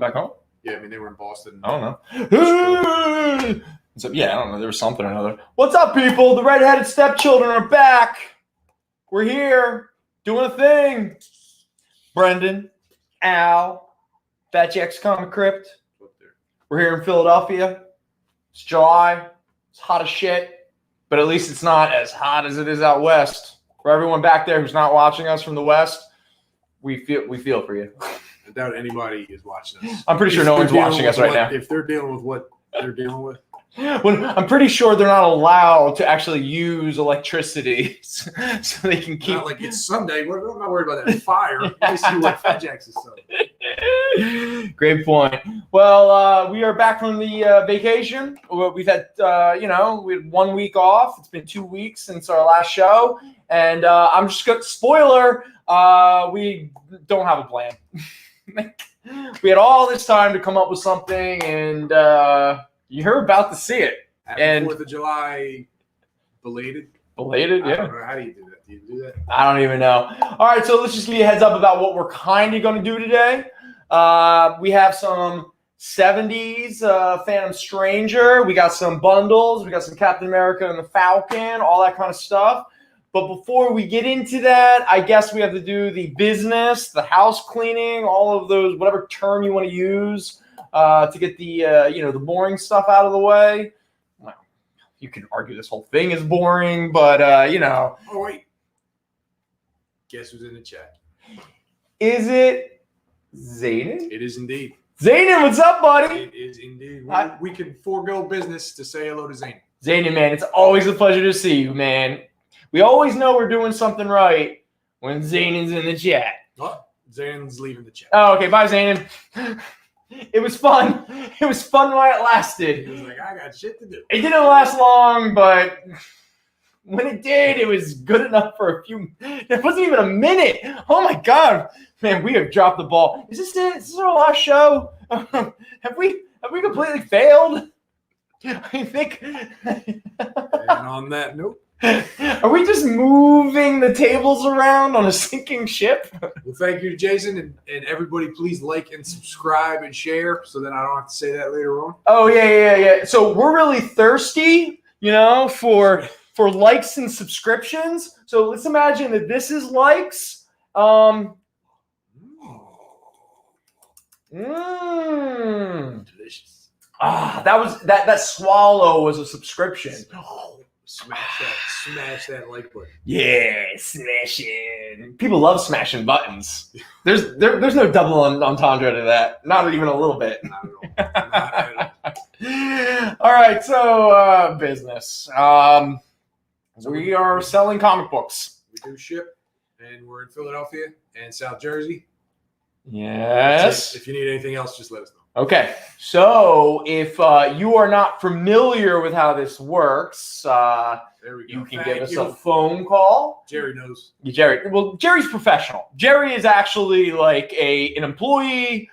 back home? Yeah, I mean, they were in Boston. I don't know. So, yeah, I don't know. There was something or another. What's up, people? The redheaded stepchildren are back. We're here doing a thing. Brendan, Al, Fat Jack's Comic Crypt. We're here in Philadelphia. It's July. It's hot as shit, but at least it's not as hot as it is out west. For everyone back there who's not watching us from the west, we feel for you. I doubt anybody is watching us. I'm pretty sure no one's watching us right now. If they're dealing with what they're dealing with. Well, I'm pretty sure they're not allowed to actually use electricity, so they can keep. Not like it's Sunday. I'm not worried about that fire. Let me see what Fat Jack's is selling. Great point. Well, we are back from the vacation. We've had, we had 1 week off. It's been 2 weeks since our last show, and I'm just going to spoiler. We don't have a plan. We had all this time to come up with something, and you're about to see it. Happy And 4th of July, belated. Belated, yeah. I don't know. How do you do that? Do you do that? I don't even know. All right, so let's just give you a heads up about what we're kind of going to do today. We have some 70s Phantom Stranger. We got some bundles. We got some Captain America and the Falcon, all that kind of stuff. But before we get into that, I guess we have to do the business, the house cleaning, all of those, whatever term you want to use to get the, the boring stuff out of the way. Well, you can argue this whole thing is boring, but, Oh, wait. Guess who's in the chat? Is it Zayden? It is indeed. Zayden, what's up, buddy? It is indeed. We can forego business to say hello to Zayden. Zayden, man, it's always a pleasure to see you, man. We always know we're doing something right when Zayden's in the chat. Oh, Zayden's leaving the chat. Oh, okay. Bye, Zayden. It was fun. It was fun while it lasted. He was like, I got shit to do. It didn't last long, but when it did, it was good enough for a few. It wasn't even a minute. Oh my God, man, we have dropped the ball. Is this it? Is this our last show? Have we completely failed? I think. And on that note. Are we just moving the tables around on a sinking ship? Well, thank you to Jason and everybody. Please like and subscribe and share so then I don't have to say that later on. Oh, yeah. So we're really thirsty, for likes and subscriptions. So let's imagine that this is likes. Delicious. That swallow was a subscription. Smash that like button. Yeah, smashing. People love smashing buttons. There's no double entendre to that. Not even a little bit. Not at all. All right, so business. We are selling comic books. We do ship, and we're in Philadelphia and South Jersey. Yes. If you need anything else, just let us know. Okay, so if you are not familiar with how this works, there we go. you can give us a phone call. Jerry knows. Jerry's professional. Jerry is actually like an employee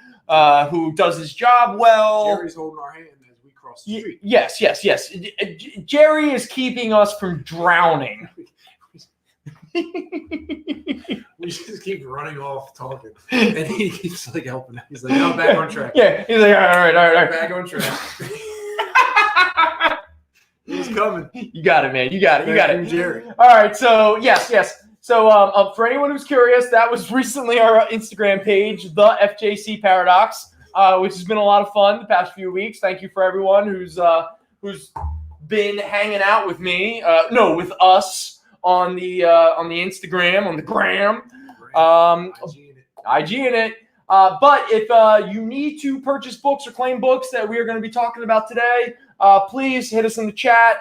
who does his job well. Jerry's holding our hand as we cross the street. Yes. Jerry is keeping us from drowning. We just keep running off talking, and he keeps helping us. He's like, "No, back on track." Yeah, he's like, "All right, back on track." He's coming. You got it, man. You got it. Jerry. All right, so yes. So for anyone who's curious, that was recently our Instagram page, the FJC Paradox, which has been a lot of fun the past few weeks. Thank you for everyone who's been hanging out with me, with us. On the Instagram, on the gram, IG in it. But if you need to purchase books or claim books that we are going to be talking about today, please hit us in the chat.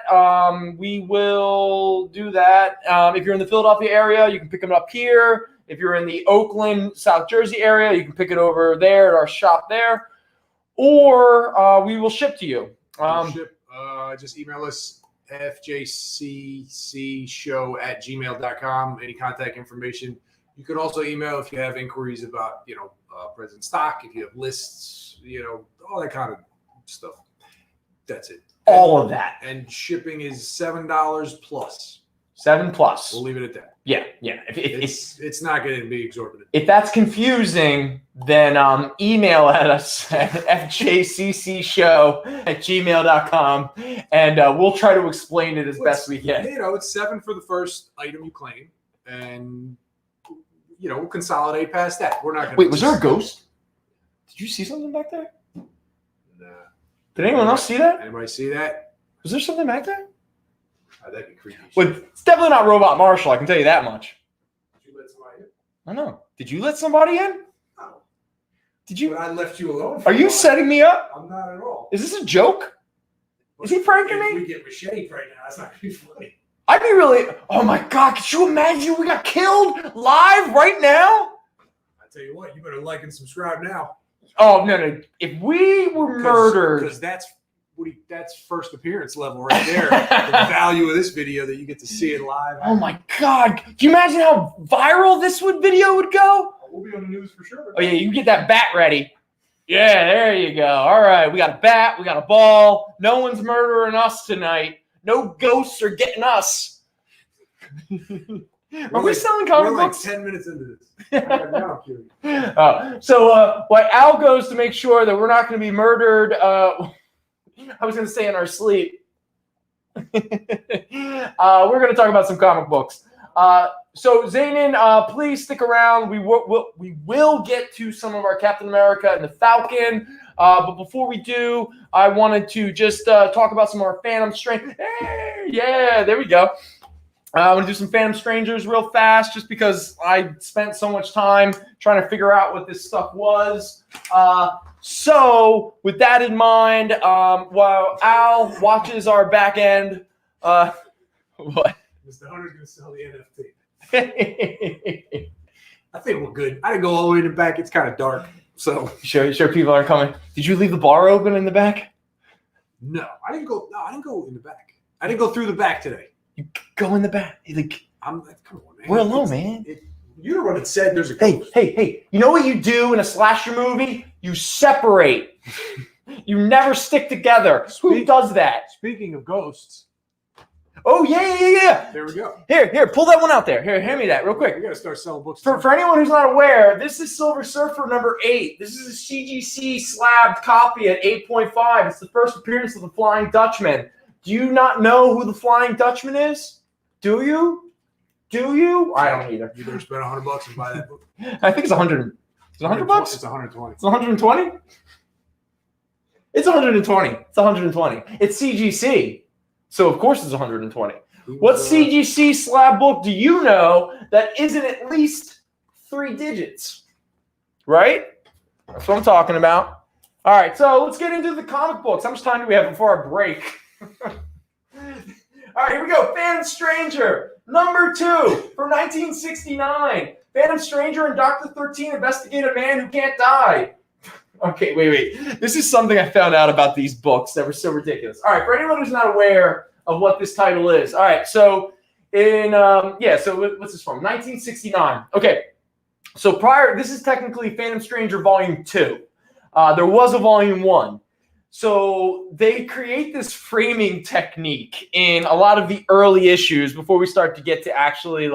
We will do that. If you're in the Philadelphia area, you can pick them up here. If you're in the Oakland, South Jersey area, you can pick it over there at our shop there. Or we will ship to you. Just email us. fjccshow@gmail.com. Any contact information. You can also email if you have inquiries about, present stock, if you have lists, all that kind of stuff. That's it. All of that. And shipping is $7 plus. $7+. We'll leave it at that. Yeah. It's not going to be exorbitant. If that's confusing, then email at us at fjccshow@gmail.com, and we'll try to explain it as best we can. It's $7 for the first item you claim, and we'll consolidate past that. We're not going to. Wait, was there a ghost? Did you see something back there? Nah. Did anyone else see that? Anybody see that? Was there something back there? That'd be creepy. Well, it's definitely not Robot Marshall, I can tell you that much. Did you let somebody in? I know. Did you let somebody in? No. Did you? But I left you alone. Are you setting me up? I'm not at all. Is this a joke? Is he pranking me? If we get macheted right now, that's not going to be funny. I'd be really. Oh my God! Could you imagine we got killed live right now? I tell you what, you better like and subscribe now. Oh no! If we were murdered, because that's first appearance level right there. The value of this video that you get to see it live. Oh my God! Can you imagine how viral this video would go? We'll be on the news for sure. Oh yeah, you can get that bat ready. Yeah, there you go. All right, we got a bat, we got a ball. No one's murdering us tonight. No ghosts are getting us. Are we selling comic books? We're like 10 minutes into this. Now I'm curious. So Al goes to make sure that we're not going to be murdered. I was going to say in our sleep. We're going to talk about some comic books. So Zainin, please stick around. We will get to some of our Captain America and the Falcon. But before we do, I wanted to just talk about some of our Phantom Strangers. Hey, yeah, there we go. I want to do some Phantom Strangers real fast just because I spent so much time trying to figure out what this stuff was. So with that in mind, while Al watches our back end, what? Mr. Hunter's going to sell the NFT. I think we're good. I didn't go all the way to the back. It's kind of dark. So sure people aren't coming. Did you leave the bar open in the back? No, I didn't go in the back. I didn't go through the back today. You go in the back. Come on, man. We're alone, man. You're the one that said there's a ghost. Hey. You know what you do in a slasher movie? You separate. You never stick together. Who does that? Speaking of ghosts. Oh, yeah. There we go. Here, pull that one out there. Here, hand me that real quick. We got to start selling books. For anyone who's not aware, this is Silver Surfer number 8. This is a CGC slabbed copy at 8.5. It's the first appearance of the Flying Dutchman. Do you not know who the Flying Dutchman is? Do you? I don't either. You better spend $100 and buy that book. I think it's 100. Is it 100 bucks? It's 120. It's 120? It's 120. It's 120. It's CGC. So, of course, it's 120. What CGC slab book do you know that isn't at least 3 digits? Right? That's what I'm talking about. All right, so let's get into the comic books. How much time do we have before our break? All right, here we go. Phantom Stranger, number 2 from 1969. Phantom Stranger and Dr. 13 investigate a man who can't die. Okay, wait. This is something I found out about these books that were so ridiculous. All right, for anyone who's not aware of what this title is. All right, so so what's this from? 1969. Okay, so this is technically Phantom Stranger Volume 2. There was a Volume 1. So they create this framing technique in a lot of the early issues before we start to get to actually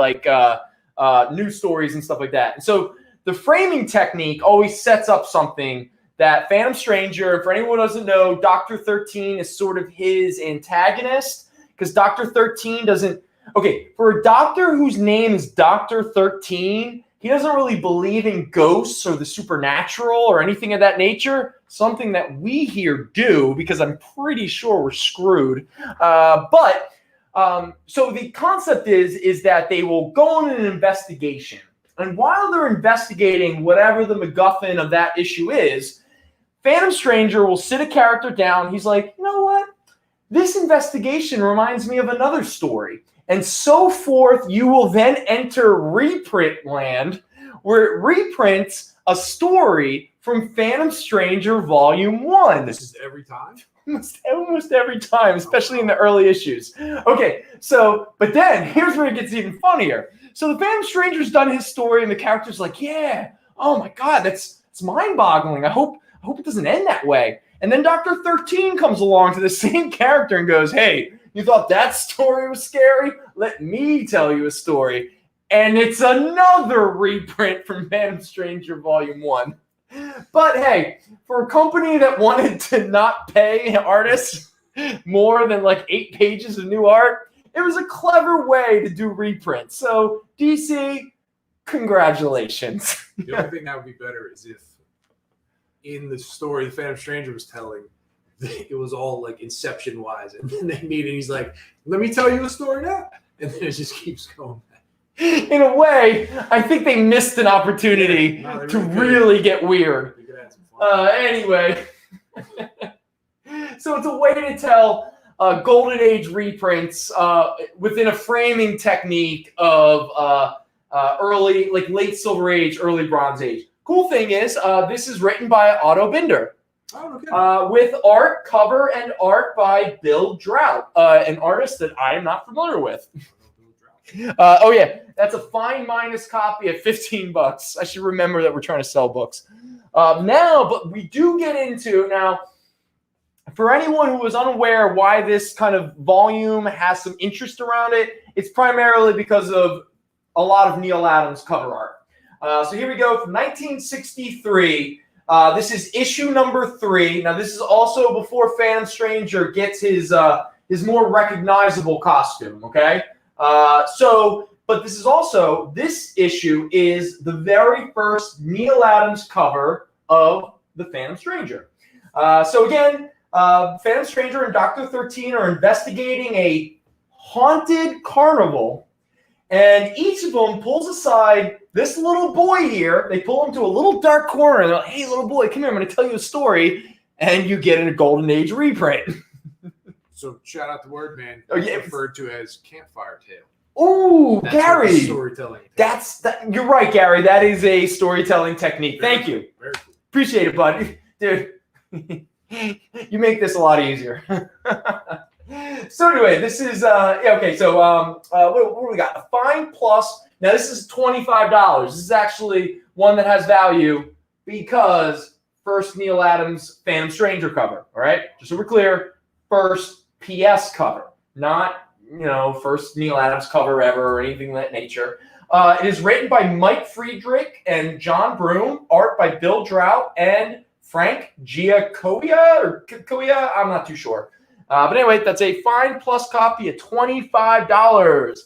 news stories and stuff like that. And so the framing technique always sets up something that Phantom Stranger, for anyone who doesn't know, Dr. 13 is sort of his antagonist because Dr. 13 doesn't... Okay, for a doctor whose name is Dr. 13, he doesn't really believe in ghosts or the supernatural or anything of that nature, something that we here do because I'm pretty sure we're screwed. So the concept is that they will go on an investigation. And while they're investigating whatever the MacGuffin of that issue is, Phantom Stranger will sit a character down. He's like, you know what? This investigation reminds me of another story. And so forth, you will then enter reprint land where it reprints a story from Phantom Stranger Volume 1. This is every time? Almost every time, especially in the early issues. Okay, but then here's where it gets even funnier. So the Phantom Stranger's done his story, and the character's like, yeah, oh my God, it's mind-boggling. I hope it doesn't end that way. And then Dr. 13 comes along to the same character and goes, hey, you thought that story was scary? Let me tell you a story. and it's another reprint from Phantom Stranger Volume 1. But hey, for a company that wanted to not pay artists more than like 8 pages of new art, it was a clever way to do reprints. So DC, congratulations. The only thing that would be better is if in the story the Phantom Stranger was telling, it was all like Inception wise, and then they meet and he's like, let me tell you a story now. And then it just keeps going back. In a way, I think they missed an opportunity to really get weird. Anyway, so it's a way to tell Golden Age reprints within a framing technique of early, like late Silver Age, early Bronze Age. Cool thing is, this is written by Otto Binder. Oh, okay. With art, cover, and art by Bill Drought, an artist that I am not familiar with. Oh yeah, that's a fine minus copy at $15. I should remember that we're trying to sell books. But we do get into now. For anyone who was unaware why this kind of volume has some interest around it, it's primarily because of a lot of Neal Adams cover art. So here we go from 1963. This is issue number 3. Now this is also before Phantom Stranger gets his more recognizable costume. Okay. But this is also, this issue is the very first Neal Adams cover of the Phantom Stranger. So again, Phantom Stranger and Dr. 13 are investigating a haunted carnival, and each of them pulls aside this little boy here. They pull him to a little dark corner, and they're like, hey, little boy, come here, I'm going to tell you a story, and you get a Golden Age reprint. So shout out to Wordman. Oh, yeah. Referred to as Campfire Tale. Ooh, That's Gary. Storytelling. You're right, Gary. That is a storytelling technique. Thank you. Very cool. Appreciate it, bud. Dude, you make this a lot easier. So anyway, this is okay. So what do we got? A Fine Plus. Now this is $25. This is actually one that has value because first Neal Adams Phantom Stranger cover. All right, just so we're clear, first PS cover, not first Neal Adams cover ever or anything of that nature. It is written by Mike Friedrich and John Broom, art by Bill Drought and Frank Giacoia, I'm not too sure. But anyway, that's a Fine Plus copy at $25.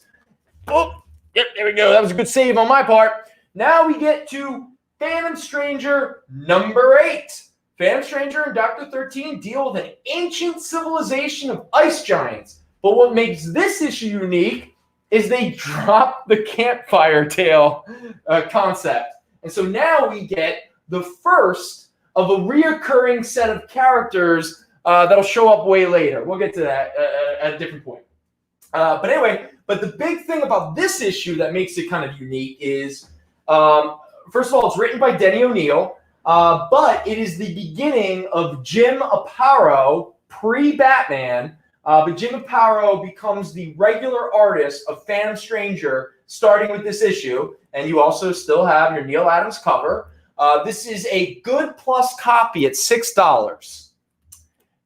Oh, yep, there we go. That was a good save on my part. Now we get to Phantom Stranger number 8. Phantom Stranger and Dr. 13 deal with an ancient civilization of ice giants. But what makes this issue unique is they drop the campfire tale concept. And so now we get the first of a reoccurring set of characters that'll show up way later. We'll get to that at a different point. But the big thing about this issue that makes it kind of unique is, first of all, it's written by Denny O'Neil, but it is the beginning of Jim Aparo pre-Batman. But Jim Aparo becomes the regular artist of Phantom Stranger starting with this issue. And you also still have your Neal Adams cover. This is a good plus copy at $6.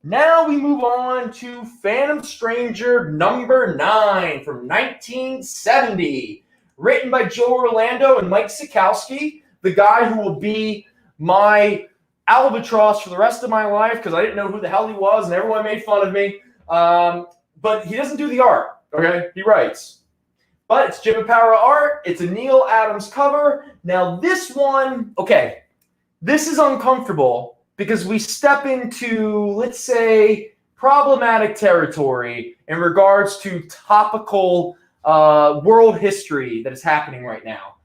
Now we move on to Phantom Stranger number 9 from 1970. Written by Joe Orlando and Mike Sikowski, the guy who will be my albatross for the rest of my life because I didn't know who the hell he was and everyone made fun of me. But he doesn't do the art, okay? He writes. But it's Jim Aparo art. It's a Neal Adams cover. Now this one, okay, this is uncomfortable because we step into, let's say, problematic territory in regards to topical world history that is happening right now.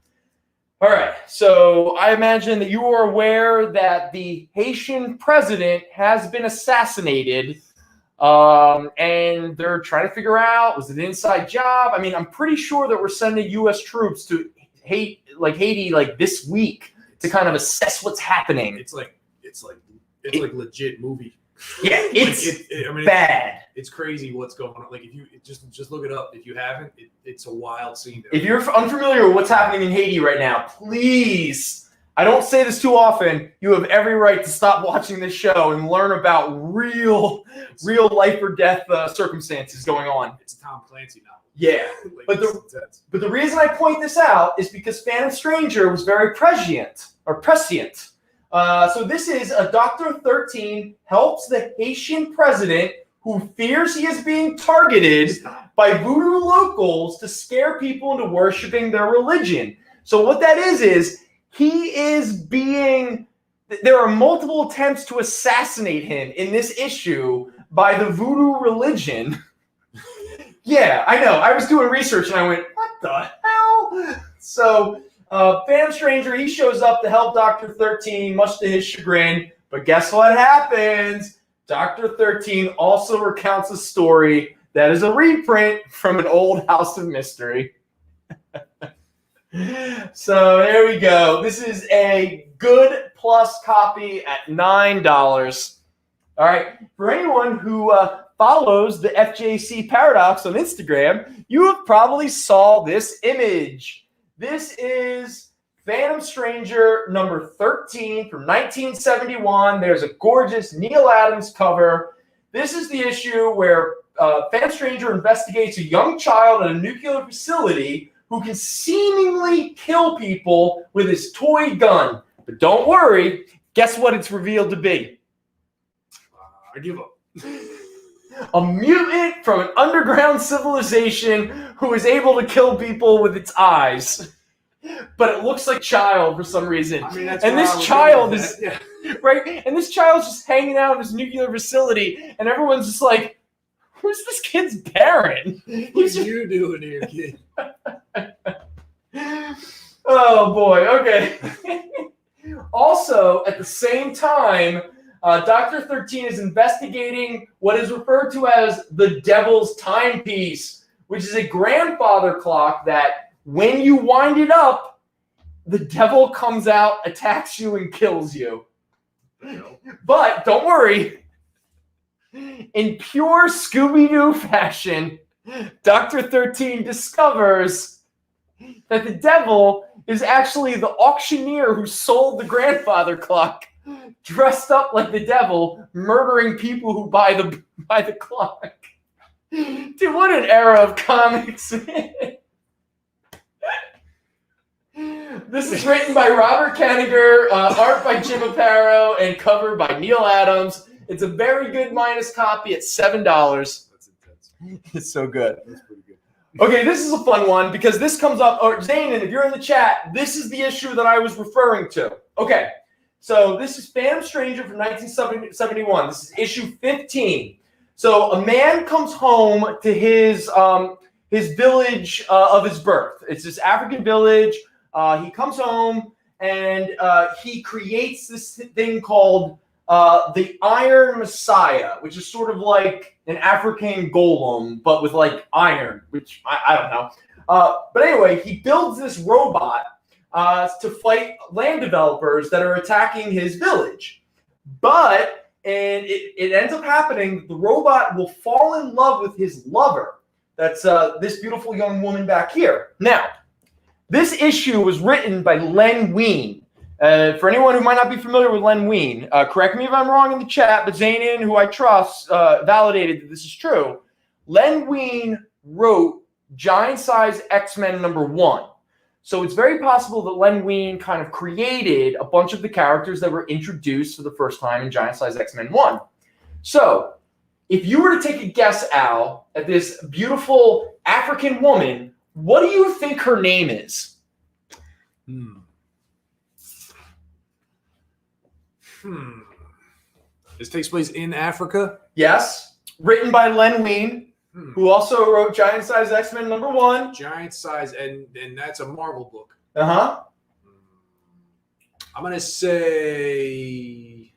All right, so I imagine that you are aware that the Haitian president has been assassinated. And they're trying to figure out, was it an inside job? I mean, I'm pretty sure that we're sending U.S. troops to Haiti like this week to kind of assess what's happening. It's like legit movie. Yeah, it's bad. It's crazy what's going on. Like if you just look it up. If you haven't, it's a wild scene. If you're unfamiliar with what's happening in Haiti right now, please. I don't say this too often. You have every right to stop watching this show and learn about real life or death circumstances going on. It's a Tom Clancy novel. Yeah, Like, but it's the intense. but the reason I point this out is because Phantom Stranger was very prescient. So this is a Dr. 13 helps the Haitian president who fears he is being targeted by voodoo locals to scare people into worshiping their religion. So what that is he is being. There are multiple attempts to assassinate him in this issue by the voodoo religion. Yeah, I know. I was doing research and I went, what the hell? So, Phantom Stranger, he shows up to help Dr. 13, much to his chagrin. But guess what happens? Dr. 13 also recounts a story that is a reprint from an old House of Mystery. So, there we go. This is a good plus copy at $9. All right. For anyone who follows the FJC Paradox on Instagram, you have probably saw this image. This is Phantom Stranger number 13 from 1971. There's a gorgeous Neil Adams cover. This is the issue where Phantom Stranger investigates a young child at a nuclear facility who can seemingly kill people with his toy gun. But don't worry, guess what it's revealed to be? I give up. A mutant from an underground civilization who is able to kill people with its eyes. But it looks like child for some reason. I mean, that's and where this I was child going is with that. right, and this child's just hanging out in this nuclear facility, and everyone's just like, "Who's this kid's parent?" What are you doing here, kid? Oh boy. Okay. Also, at the same time, Dr. 13 is investigating what is referred to as the Devil's Timepiece, which is a grandfather clock that when you wind it up, the devil comes out, attacks you, and kills you. But don't worry. In pure Scooby-Doo fashion, Dr. 13 discovers that the devil is actually the auctioneer who sold the grandfather clock, dressed up like the devil, murdering people who buy the clock. Dude, what an era of comics. This is written by Robert Kanigher, art by Jim Aparo, and cover by Neil Adams. It's a very good minus copy at $7. That's intense. It's so good. That's pretty good. Okay, this is a fun one because this comes up. Or Zanin, if you're in the chat, this is the issue that I was referring to. Okay, so this is Phantom Stranger from 1971. This is issue 15. So a man comes home to his village of his birth. It's this African village. He comes home and he creates this thing called the Iron Messiah, which is sort of like an African golem, but with like iron, which I don't know. But anyway, he builds this robot to fight land developers that are attacking his village. And it ends up happening, the robot will fall in love with his lover. That's this beautiful young woman back here. Now, this issue was written by Len Wein. For anyone who might not be familiar with Len Wein, correct me if I'm wrong in the chat, but Zanin, who I trust, validated that this is true. Len Wein wrote Giant Size X-Men #1. So it's very possible that Len Wein kind of created a bunch of the characters that were introduced for the first time in Giant Size X-Men 1. So if you were to take a guess, Al, at this beautiful African woman, what do you think her name is? This takes place in Africa? Yes. Written by Len Wein, who also wrote Giant Size X-Men #1. Giant Size, and that's a Marvel book. Uh-huh. I'm going to say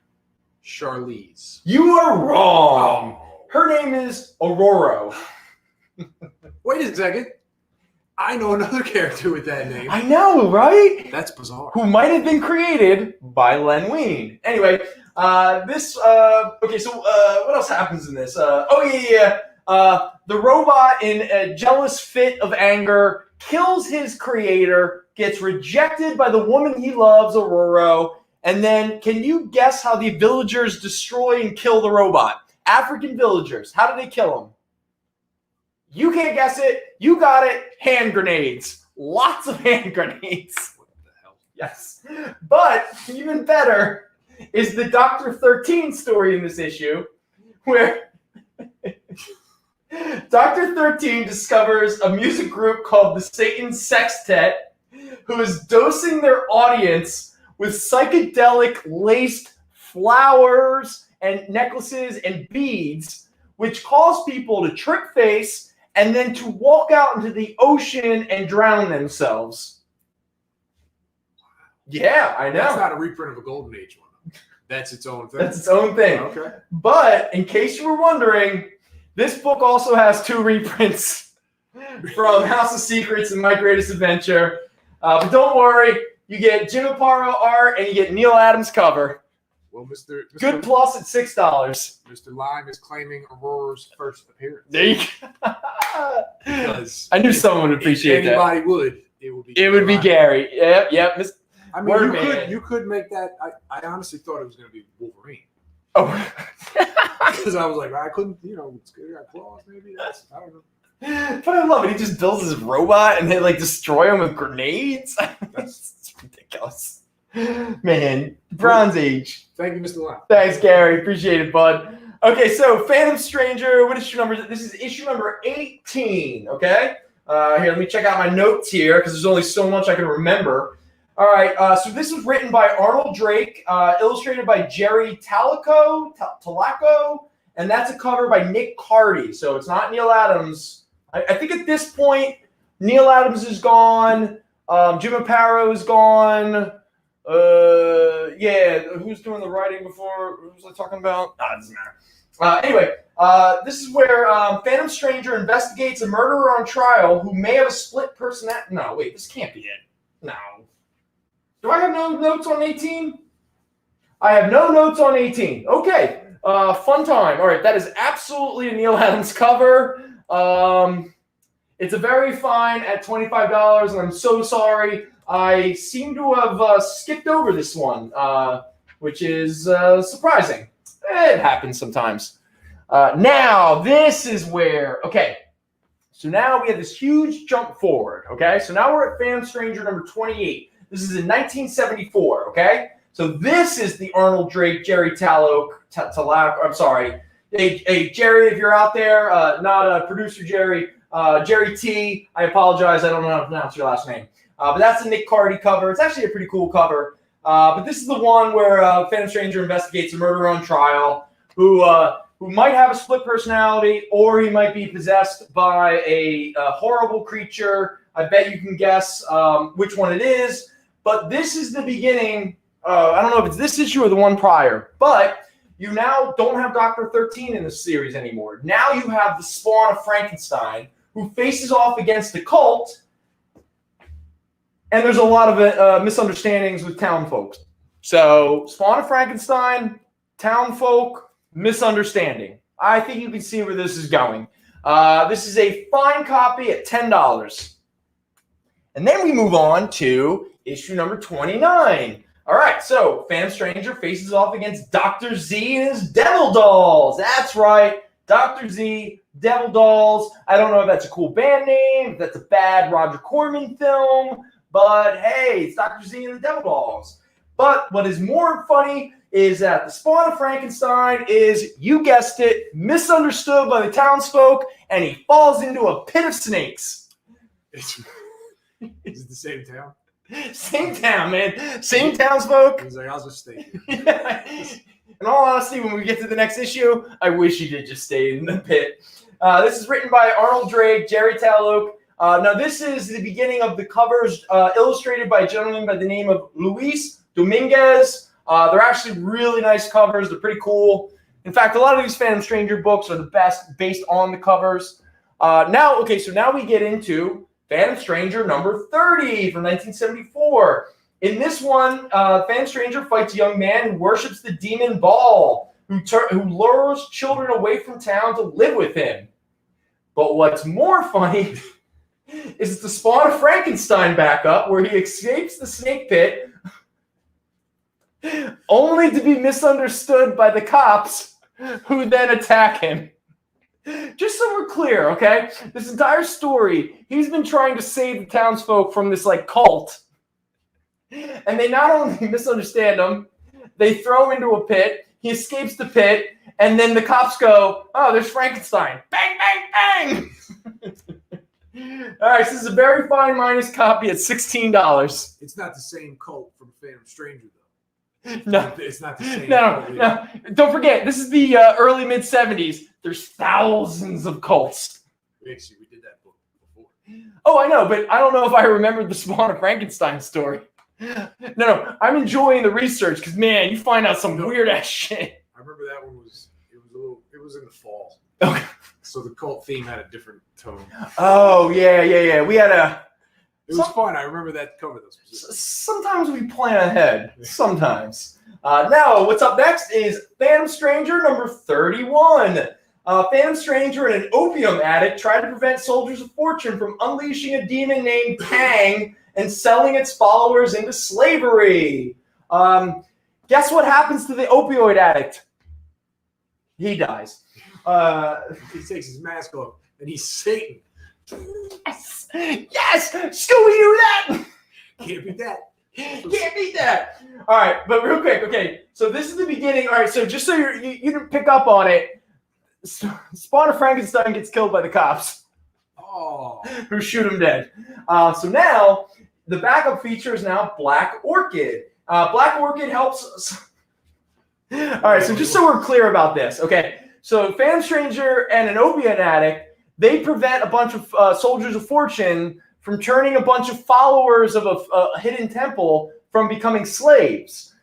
Charlize. You are wrong. Her name is Aurora. Wait a second. I know another character with that name. I know, right? That's bizarre. Who might have been created by Len Wein. Anyway, okay, so what else happens in this? The robot, in a jealous fit of anger, kills his creator, gets rejected by the woman he loves, Aurora, and then can you guess how the villagers destroy and kill the robot? African villagers. How do they kill him? You can't guess it. You got it. Hand grenades. Lots of hand grenades. What the hell? Yes. But even better is the Dr. 13 story in this issue, where Dr. 13 discovers a music group called the Satan Sextet, who is dosing their audience with psychedelic laced flowers and necklaces and beads, which cause people to trick face and then to walk out into the ocean and drown themselves. Yeah, I know. That's not a reprint of a Golden Age one. That's its own thing. That's its own thing. Okay. But in case you were wondering, this book also has 2 reprints from House of Secrets and My Greatest Adventure. But don't worry, you get Jim Aparo art and you get Neil Adams cover. Well, Mr. Good plus at $6. Mr. Lime is claiming Aurora's first appearance. There you go. Because I knew someone would appreciate that. Anybody would. It would be Gary. Yep. I mean, you could make that. I honestly thought it was going to be Wolverine. Oh. Because I was like, I couldn't, it's good. Got claws, maybe. I don't know. But I love it. He just builds his robot and they destroy him with grenades. It's ridiculous. Man, Bronze Age. Thank you, Mr. Lime. Thanks, Gary. Appreciate it, bud. Okay, so Phantom Stranger, what issue number is it? This is issue number 18, okay? Here, let me check out my notes here because there's only so much I can remember. All right, so this was written by Arnold Drake, illustrated by Jerry Talaco, and that's a cover by Nick Cardy. So it's not Neil Adams. I think at this point, Neil Adams is gone. Jim Aparo is gone. Who's doing the writing before? Who was I talking about? It doesn't matter. Anyway, this is where Phantom Stranger investigates a murderer on trial who may have a split personality. No, wait, this can't be it. No. Do I have no notes on 18? I have no notes on 18. Okay, fun time. All right, that is absolutely a Neil Adams cover. It's a very fine at $25, and I'm so sorry. I seem to have skipped over this one, which is surprising. It happens sometimes. Now, this is where, okay, so now we have this huge jump forward, okay? So now we're at Phantom Stranger number 28. This is in 1974, okay? So this is the Arnold Drake, Jerry Talaco, I'm sorry. Hey, Jerry, if you're out there, not producer Jerry, Jerry T, I apologize, I don't know how to pronounce your last name. But that's the Nick Cardy cover. It's actually a pretty cool cover. But this is the one where Phantom Stranger investigates a murderer on trial who might have a split personality or he might be possessed by a horrible creature. I bet you can guess which one it is. But this is the beginning. I don't know if it's this issue or the one prior. But you now don't have Dr. 13 in the series anymore. Now you have the Spawn of Frankenstein who faces off against the cult. And there's a lot of misunderstandings with town folks. So, Spawn of Frankenstein, town folk, misunderstanding. I think you can see where this is going. This is a fine copy at $10. And then we move on to issue number 29. All right, so Phantom Stranger faces off against Dr. Z and his Devil Dolls. That's right, Dr. Z, Devil Dolls. I don't know if that's a cool band name, if that's a bad Roger Corman film. But hey, it's Dr. Z and the Devil Dolls. But what is more funny is that the Spawn of Frankenstein is, you guessed it, misunderstood by the townsfolk, and he falls into a pit of snakes. Is it the same town? Same town, man. Same townsfolk. He's like, I'll just stay. In all honesty, when we get to the next issue, I wish he did just stay in the pit. This is written by Arnold Drake, Jerry Talaco. Now, this is the beginning of the covers illustrated by a gentleman by the name of Luis Dominguez. They're actually really nice covers. They're pretty cool. In fact, a lot of these Phantom Stranger books are the best based on the covers. So now we get into Phantom Stranger number 30 from 1974. In this one, Phantom Stranger fights a young man who worships the demon Baal, who lures children away from town to live with him. But what's more funny is the Spawn of Frankenstein backup, where he escapes the snake pit, only to be misunderstood by the cops, who then attack him. Just so we're clear, okay? This entire story, he's been trying to save the townsfolk from this like cult. And they not only misunderstand him, they throw him into a pit. He escapes the pit, and then the cops go, "Oh, there's Frankenstein!" Bang, bang, bang! All right, so this is a very fine minus copy at $16. It's not the same cult from Phantom Stranger, though. No, It's not the same. no. Don't forget, this is the early mid '70s. There's thousands of cults. Actually, we did that book before. Oh, I know, but I don't know if I remembered the Spawn of Frankenstein story. No, I'm enjoying the research because, man, you find out some weird ass shit. I remember that one was it was in the fall. Okay. So the cult theme had a different tone. Oh, yeah. We had It was fun. I remember that cover though. sometimes we plan ahead. Sometimes. Now, what's up next is Phantom Stranger number 31. Phantom Stranger and an opium addict tried to prevent soldiers of fortune from unleashing a demon named Kang and selling its followers into slavery. Guess what happens to the opioid addict? He dies. He takes his mask off and he's Satan. Yes! Scooby-Doo that! Can't beat that. Can't beat that. All right, but real quick, okay. So this is the beginning. All right, so just so you didn't pick up on it, Spawn of Frankenstein gets killed by the cops. Oh. Who shoot him dead. So now the backup feature is now Black Orchid. Black Orchid helps. All right, so just so we're clear about this, okay. So Phantom Stranger and an opiate addict, they prevent a bunch of soldiers of fortune from turning a bunch of followers of a hidden temple from becoming slaves.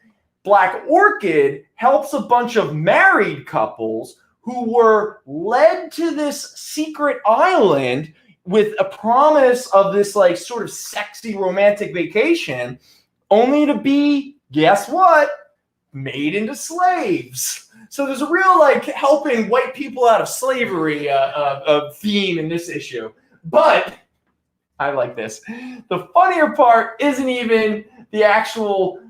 Black Orchid helps a bunch of married couples who were led to this secret island with a promise of this like sort of sexy romantic vacation, only to be, guess what, made into slaves. So there's a real like helping white people out of slavery theme in this issue. But I like this. The funnier part isn't even the actual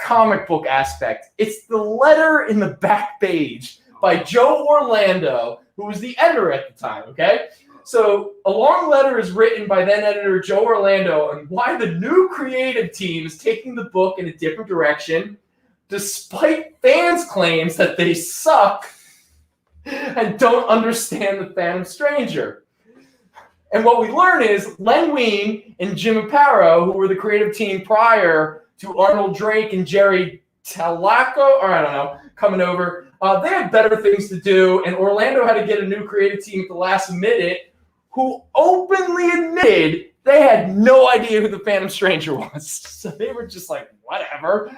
comic book aspect. It's the letter in the back page by Joe Orlando, who was the editor at the time, okay? So a long letter is written by then editor Joe Orlando on why the new creative team is taking the book in a different direction, despite fans' claims that they suck and don't understand the Phantom Stranger. And what we learn is Len Wein and Jim Aparo, who were the creative team prior to Arnold Drake and Jerry Talaco, or I don't know, coming over, they had better things to do, and Orlando had to get a new creative team at the last minute who openly admitted they had no idea who the Phantom Stranger was. So they were just like, whatever.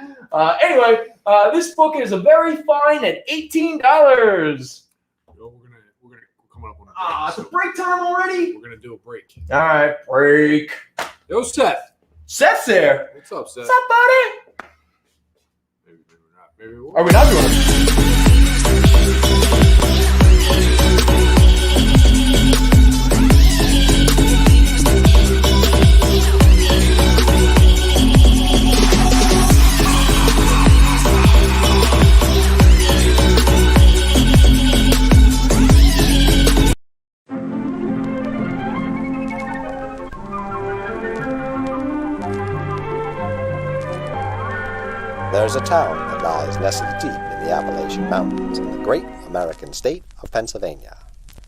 Anyway, this book is a very fine at $18. We're coming up on a break. It's break time already? We're going to do a break. All right, break. Yo, Seth. Seth's there. What's up, Seth? What's up, buddy? Maybe we're not. Maybe we will. Are we not doing it? There's a town that lies nestled deep in the Appalachian Mountains in the great American state of Pennsylvania.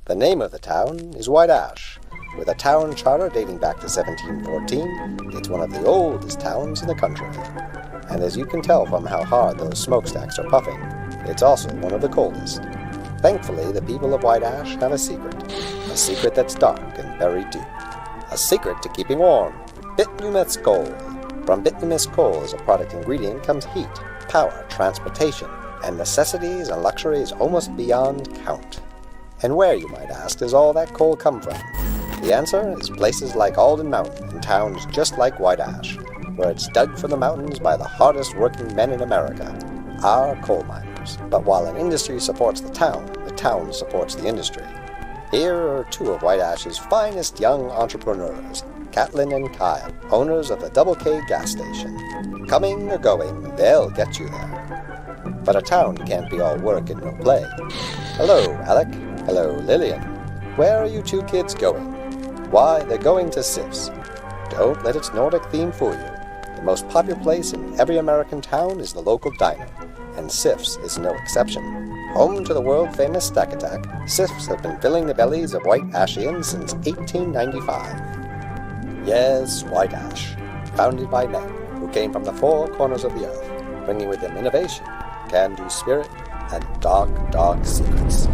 The name of the town is White Ash. With a town charter dating back to 1714, it's one of the oldest towns in the country. And as you can tell from how hard those smokestacks are puffing, it's also one of the coldest. Thankfully, the people of White Ash have a secret that's dark and very deep. A secret to keeping warm, bituminous coal. From bituminous coal as a product ingredient comes heat, power, transportation, and necessities and luxuries almost beyond count. And where, you might ask, does all that coal come from? The answer is places like Alden Mountain and towns just like White Ash, where it's dug from the mountains by the hardest working men in America, our coal miners. But while an industry supports the town supports the industry. Here are two of White Ash's finest young entrepreneurs, Catlin and Kyle, owners of the Double K gas station. Coming or going, they'll get you there. But a town can't be all work and no play. Hello, Alec. Hello, Lillian. Where are you two kids going? Why, they're going to Sif's. Don't let its Nordic theme fool you. The most popular place in every American town is the local diner, and Sif's is no exception. Home to the world-famous Stack Attack, Sif's have been filling the bellies of white Ashians since 1895. Yes, White Ash, founded by men who came from the four corners of the earth, bringing with them innovation, can-do spirit, and dark, dark secrets.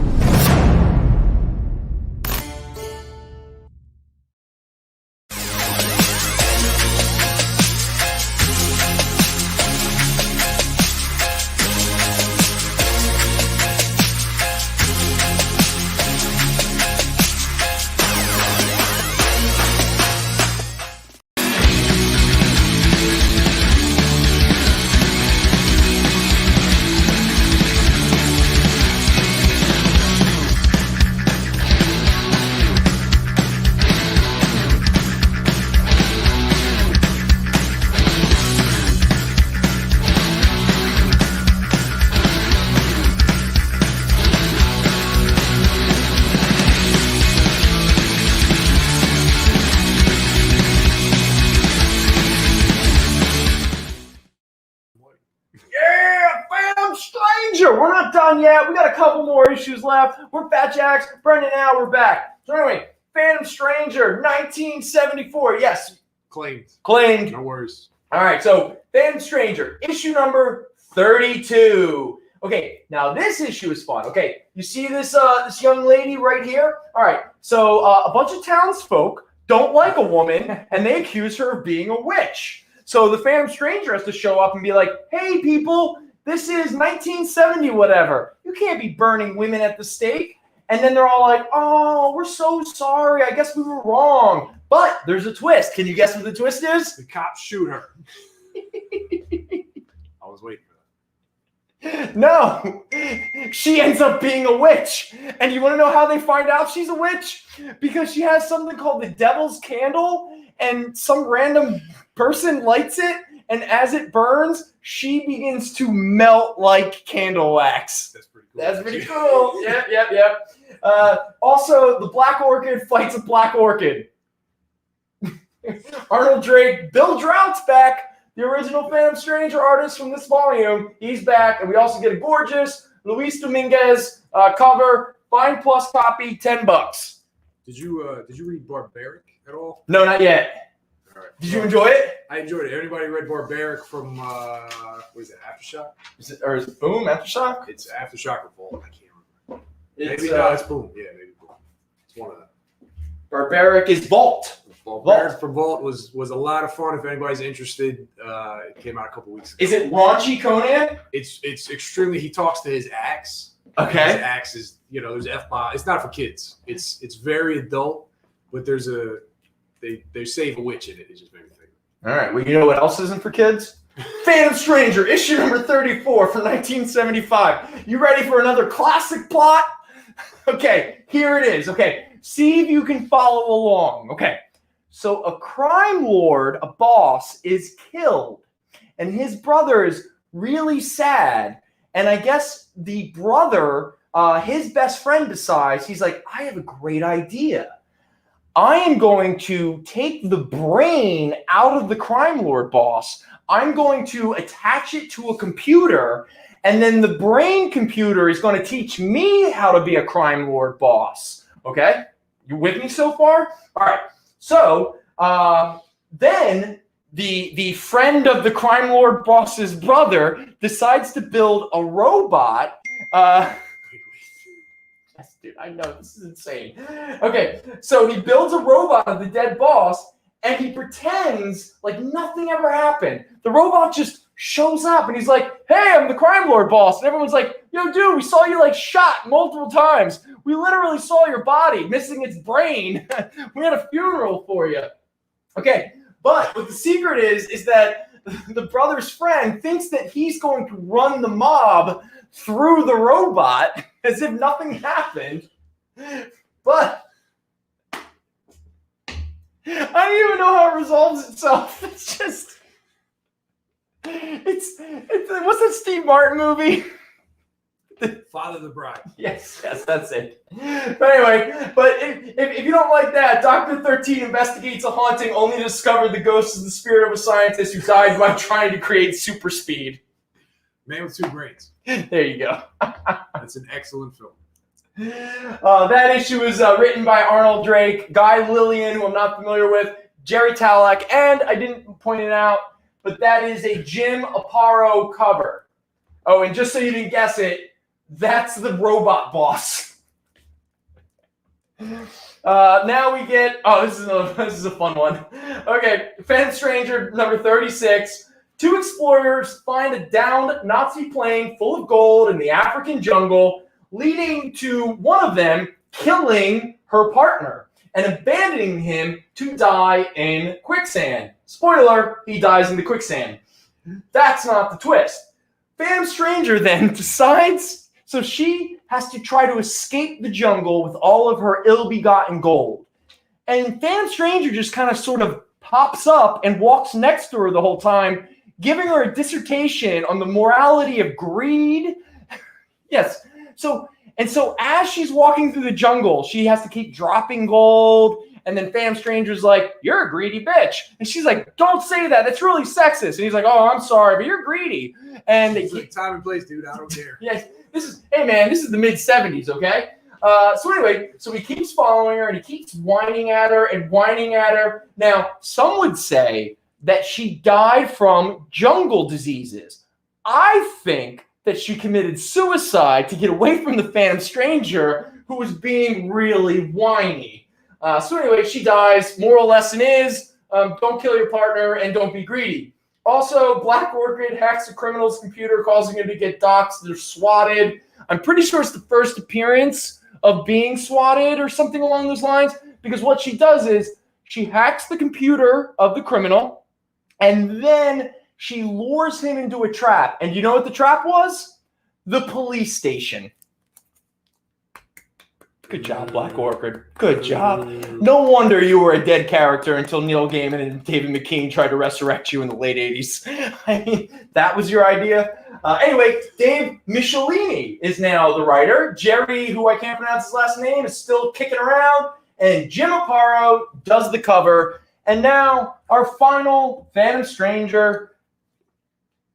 We're not done yet. We got a couple more issues left. We're Fat Jacks. Brendan now. We're back. So anyway, Phantom Stranger, 1974. Yes. Claimed. No worries. All right. So Phantom Stranger, issue number 32. Okay. Now this issue is fun. Okay. You see this this young lady right here? All right. So a bunch of townsfolk don't like a woman, and they accuse her of being a witch. So the Phantom Stranger has to show up and be like, "Hey, people. This is 1970 whatever. You can't be burning women at the stake." And then they're all like, "Oh, we're so sorry. I guess we were wrong." But there's a twist. Can you guess what the twist is? The cops shoot her. I was waiting for that. No. She ends up being a witch. And you want to know how they find out she's a witch? Because she has something called the Devil's Candle, and some random person lights it. And as it burns, she begins to melt like candle wax. That's pretty cool. That's pretty cool. Yep. Also, the Black Orchid fights a Black Orchid. Arnold Drake, Bill Drout's back. The original Phantom Stranger artist from this volume. He's back. And we also get a gorgeous Luis Dominguez cover. Fine plus copy, $10. Did you read Barbaric at all? No, not yet. All right. Did you enjoy it? I enjoyed it. Everybody read Barbaric from what is it? Aftershock? Is it Boom? Aftershock? It's Aftershock or Vault. I can't remember. It's, Maybe it's Boom. Yeah, maybe Boom. It's one of them. Barbaric is Vault. Barbaric from Vault was a lot of fun. If anybody's interested, it came out a couple weeks ago. Is it raunchy Conan? It's extremely. He talks to his axe. Okay. His axe is there's F-bomb. It's not for kids. It's very adult, but there's they save a witch in it. It just made me think. All right. Well, you know what else isn't for kids? Phantom Stranger, issue number 34 from 1975. You ready for another classic plot? Okay, here it is. Okay, see if you can follow along. Okay, so a crime lord, a boss, is killed, and his brother is really sad. And I guess the brother, his best friend decides, he's like, I have a great idea. I am going to take the brain out of the crime lord boss. I'm going to attach it to a computer, and then the brain computer is going to teach me how to be a crime lord boss. Okay? You with me so far? All right. So then the friend of the crime lord boss's brother decides to build a robot. Dude, I know, this is insane. Okay, so he builds a robot of the dead boss, and he pretends like nothing ever happened. The robot just shows up, and he's like, hey, I'm the crime lord boss. And everyone's like, yo, dude, we saw you like shot multiple times. We literally saw your body missing its brain. We had a funeral for you. Okay, but what the secret is that the brother's friend thinks that he's going to run the mob through the robot as if nothing happened. But I don't even know how it resolves itself. It's just, it's what's that Steve Martin movie? Father of the Bride. Yes, that's it. But anyway, if you don't like that, Dr. 13 investigates a haunting only to discover the ghost is the spirit of a scientist who died by trying to create super speed. Man with Two Brains. There you go. That's an excellent film. That issue was written by Arnold Drake, Guy Lillian, who I'm not familiar with, Jerry Talak, and I didn't point it out, but that is a Jim Aparo cover. Oh, and just so you didn't guess it, that's the robot boss. Now we get. Oh, this is a fun one. Okay, Phantom Stranger number 36. Two explorers find a downed Nazi plane full of gold in the African jungle, leading to one of them killing her partner and abandoning him to die in quicksand. Spoiler: he dies in the quicksand. That's not the twist. Phantom Stranger then decides, so she has to try to escape the jungle with all of her ill-begotten gold. And Phantom Stranger just kind of sort of pops up and walks next to her the whole time, giving her a dissertation on the morality of greed. Yes. So as she's walking through the jungle, she has to keep dropping gold. And then Phantom Stranger's like, "You're a greedy bitch." And she's like, "Don't say that. That's really sexist." And he's like, "Oh, I'm sorry, but you're greedy." And It's like time and place, dude. I don't care. Yes, this is the mid-70s, okay? So anyway, so he keeps following her and he keeps whining at her and whining at her. Now, some would say that she died from jungle diseases. I think that she committed suicide to get away from the Phantom Stranger, who was being really whiny. So anyway, she dies. Moral lesson is, don't kill your partner and don't be greedy. Also, Black Orchid hacks a criminal's computer, causing him to get doxxed. They're swatted. I'm pretty sure it's the first appearance of being swatted or something along those lines, because what she does is she hacks the computer of the criminal, and then she lures him into a trap. And you know what the trap was? The police station. Good job, Black Orchid. Good job. No wonder you were a dead character until Neil Gaiman and David McKean tried to resurrect you in the late 80s. I mean, that was your idea? Anyway, Dave Michelini is now the writer. Jerry, who I can't pronounce his last name, is still kicking around. And Jim Aparo does the cover. And now, our final Phantom Stranger.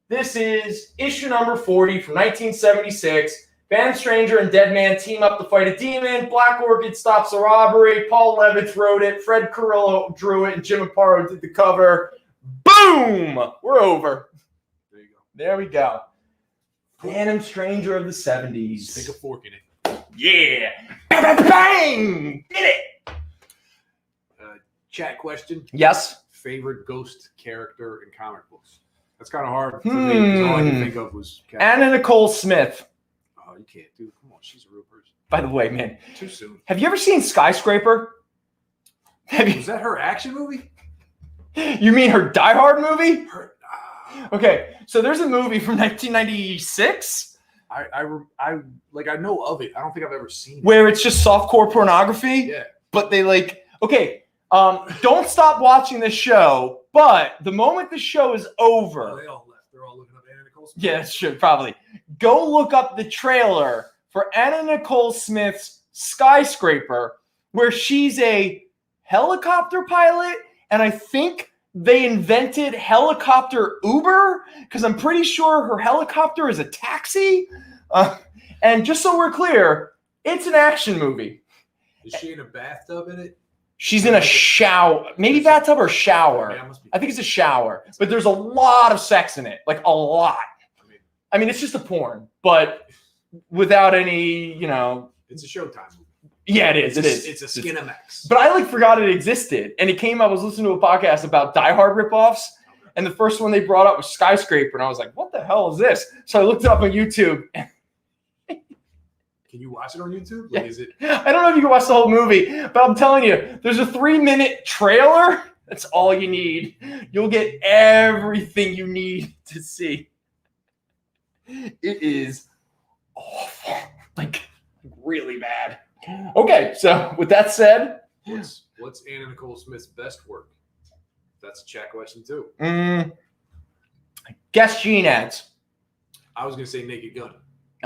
This is issue number 40 from 1976. Phantom Stranger and Deadman team up to fight a demon. Black Orchid stops a robbery. Paul Levitz wrote it. Fred Carrillo drew it. And Jim Aparo did the cover. Boom! We're over. There you go. There we go. Phantom Stranger of the 70s. Stick a fork in it. Yeah! Bang! Bang! Get it! Chat question. Yes? Favorite ghost character in comic books? That's kind of hard for me because all I can think of was Anna Nicole Smith. Oh, you can't, dude. Come on, she's a real person. By the way, man. Too soon. Have you ever seen Skyscraper? Was that her action movie? You mean her Die Hard movie? Okay, so there's a movie from 1996 I know of it. I don't think I've ever seen it. where it's just softcore pornography. Yeah. But they don't stop watching this show. But the moment the show is over, Oh, they all left. They're all looking up Anna Nicole Smith. yeah, should probably go look up the trailer for Anna Nicole Smith's Skyscraper, where she's a helicopter pilot, and I think they invented helicopter Uber, because I'm pretty sure her helicopter is a taxi. And just so we're clear, it's an action movie. Is she in a bathtub in it? She's in a shower, maybe bathtub or shower. Yeah, it must be. I think it's a shower, but there's a lot of sex in it, like a lot. I mean, it's just a porn, but without any, It's a Showtime movie. Yeah, it is. It is. It's a Skinamax. But I forgot it existed, and it came. I was listening to a podcast about Die Hard ripoffs, and the first one they brought up was Skyscraper, and I was like, "What the hell is this?" So I looked it up on YouTube. Can you watch it on YouTube? Yeah. Like, is it? I don't know if you can watch the whole movie, but I'm telling you, there's a 3-minute trailer. That's all you need. You'll get everything you need to see. It is awful, like really bad. Okay, so with that said, What's Anna Nicole Smith's best work? That's a chat question too. Guess Gene ads. I was gonna say Naked Gun.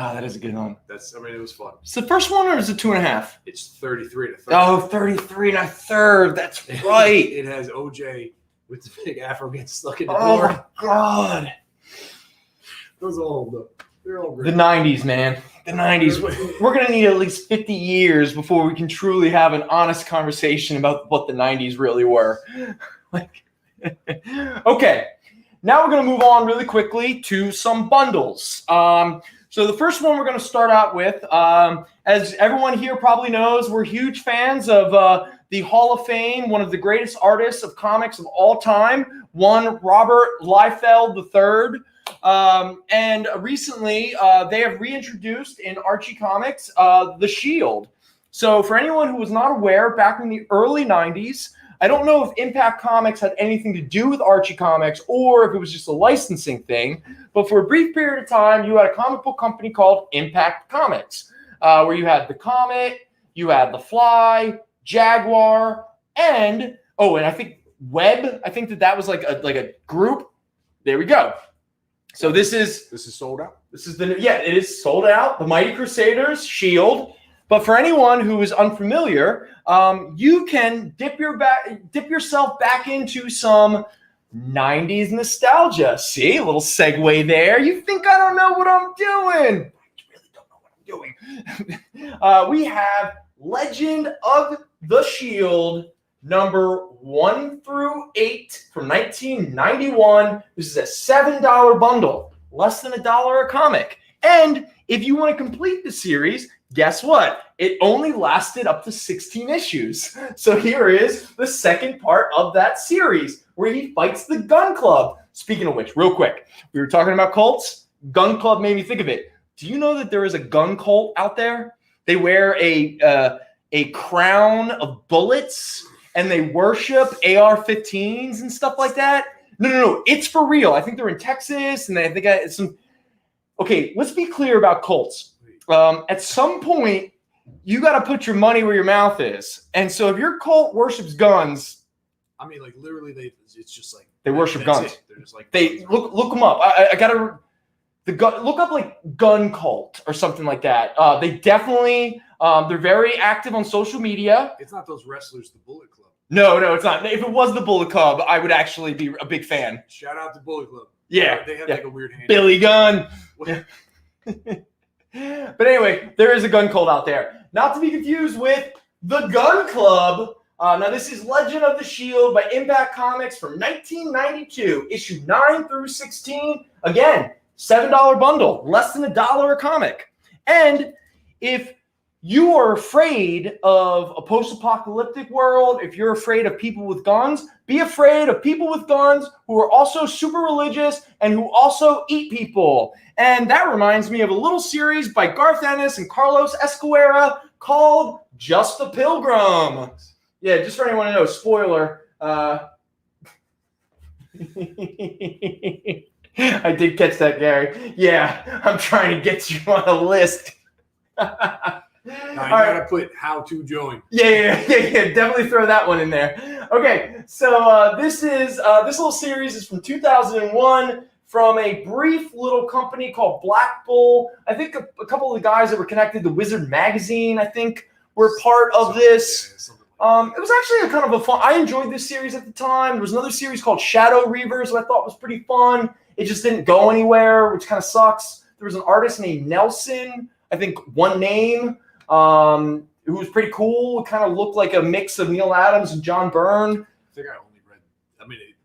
Oh, that is a good one. It was fun. It's the first one, or is it 2.5? It's 33 to 30. Oh, 33 and a third. That's right. It has OJ with the big afro getting stuck in the Oh door. my God. Those are all they're all great. The 90s, man. The 90s. We're going to need at least 50 years before we can truly have an honest conversation about what the 90s really were. Okay. Now we're going to move on really quickly to some bundles. So the first one we're going to start out with, as everyone here probably knows, we're huge fans of the Hall of Fame, one of the greatest artists of comics of all time, one Robert Liefeld III. And recently, they have reintroduced in Archie Comics the Shield. So for anyone who was not aware, back in the early 90s, I don't know if Impact Comics had anything to do with Archie Comics or if it was just a licensing thing, but for a brief period of time, you had a comic book company called Impact Comics, where you had the Comet, you had the Fly, Jaguar, and I think Web. I think that was like a group. There we go. So this is sold out. This is it is sold out. The Mighty Crusaders Shield. But for anyone who is unfamiliar, you can dip yourself back into some 90s nostalgia. See, a little segue there. You think I don't know what I'm doing? I really don't know what I'm doing. We have Legend of the Shield number 1 through 8 from 1991. This is a $7 bundle, less than $1 a comic. And if you want to complete the series, guess what? It only lasted up to 16 issues. So here is the second part of that series where he fights the Gun Club. Speaking of which, real quick, we were talking about cults. Gun Club made me think of it. Do you know that there is a gun cult out there? They wear a crown of bullets and they worship AR-15s and stuff like that. No. It's for real. I think they're in Texas and I think it's some. Okay, let's be clear about cults. At some point, you got to put your money where your mouth is. And so if your cult worships guns, I mean, like literally, it's just like they worship guns. It. They're just like they look them up. I gotta look up like gun cult or something like that. They definitely they're very active on social media. It's not those wrestlers, the Bullet Club. No, it's not. If it was the Bullet Club, I would actually be a big fan. Shout out to Bullet Club. Yeah, they have like a weird hand. Billy Gunn. But anyway, there is a gun cult out there. Not to be confused with the Gun Club. Now, this is Legend of the Shield by Impact Comics from 1992, issue 9 through 16. Again, $7 bundle, less than $1 a comic. And if you are afraid of a post-apocalyptic world, if you're afraid of people with guns, be afraid of people with guns who are also super religious and who also eat people. And that reminds me of a little series by Garth Ennis and Carlos Escuera called Just the Pilgrim. Yeah, just for anyone to know, spoiler. I did catch that, Gary. Yeah, I'm trying to get you on a list. You gotta put how to join. Yeah. Definitely throw that one in there. Okay, so this little series is from 2001 from a brief little company called Black Bull. I think a couple of the guys that were connected to Wizard Magazine, I think, were part of this. It was actually a kind of a fun. I enjoyed this series at the time. There was another series called Shadow Reavers that I thought was pretty fun. It just didn't go anywhere, which kind of sucks. There was an artist named Nelson, I think one name, who was pretty cool. It kind of looked like a mix of Neil Adams and John Byrne. I think I only read.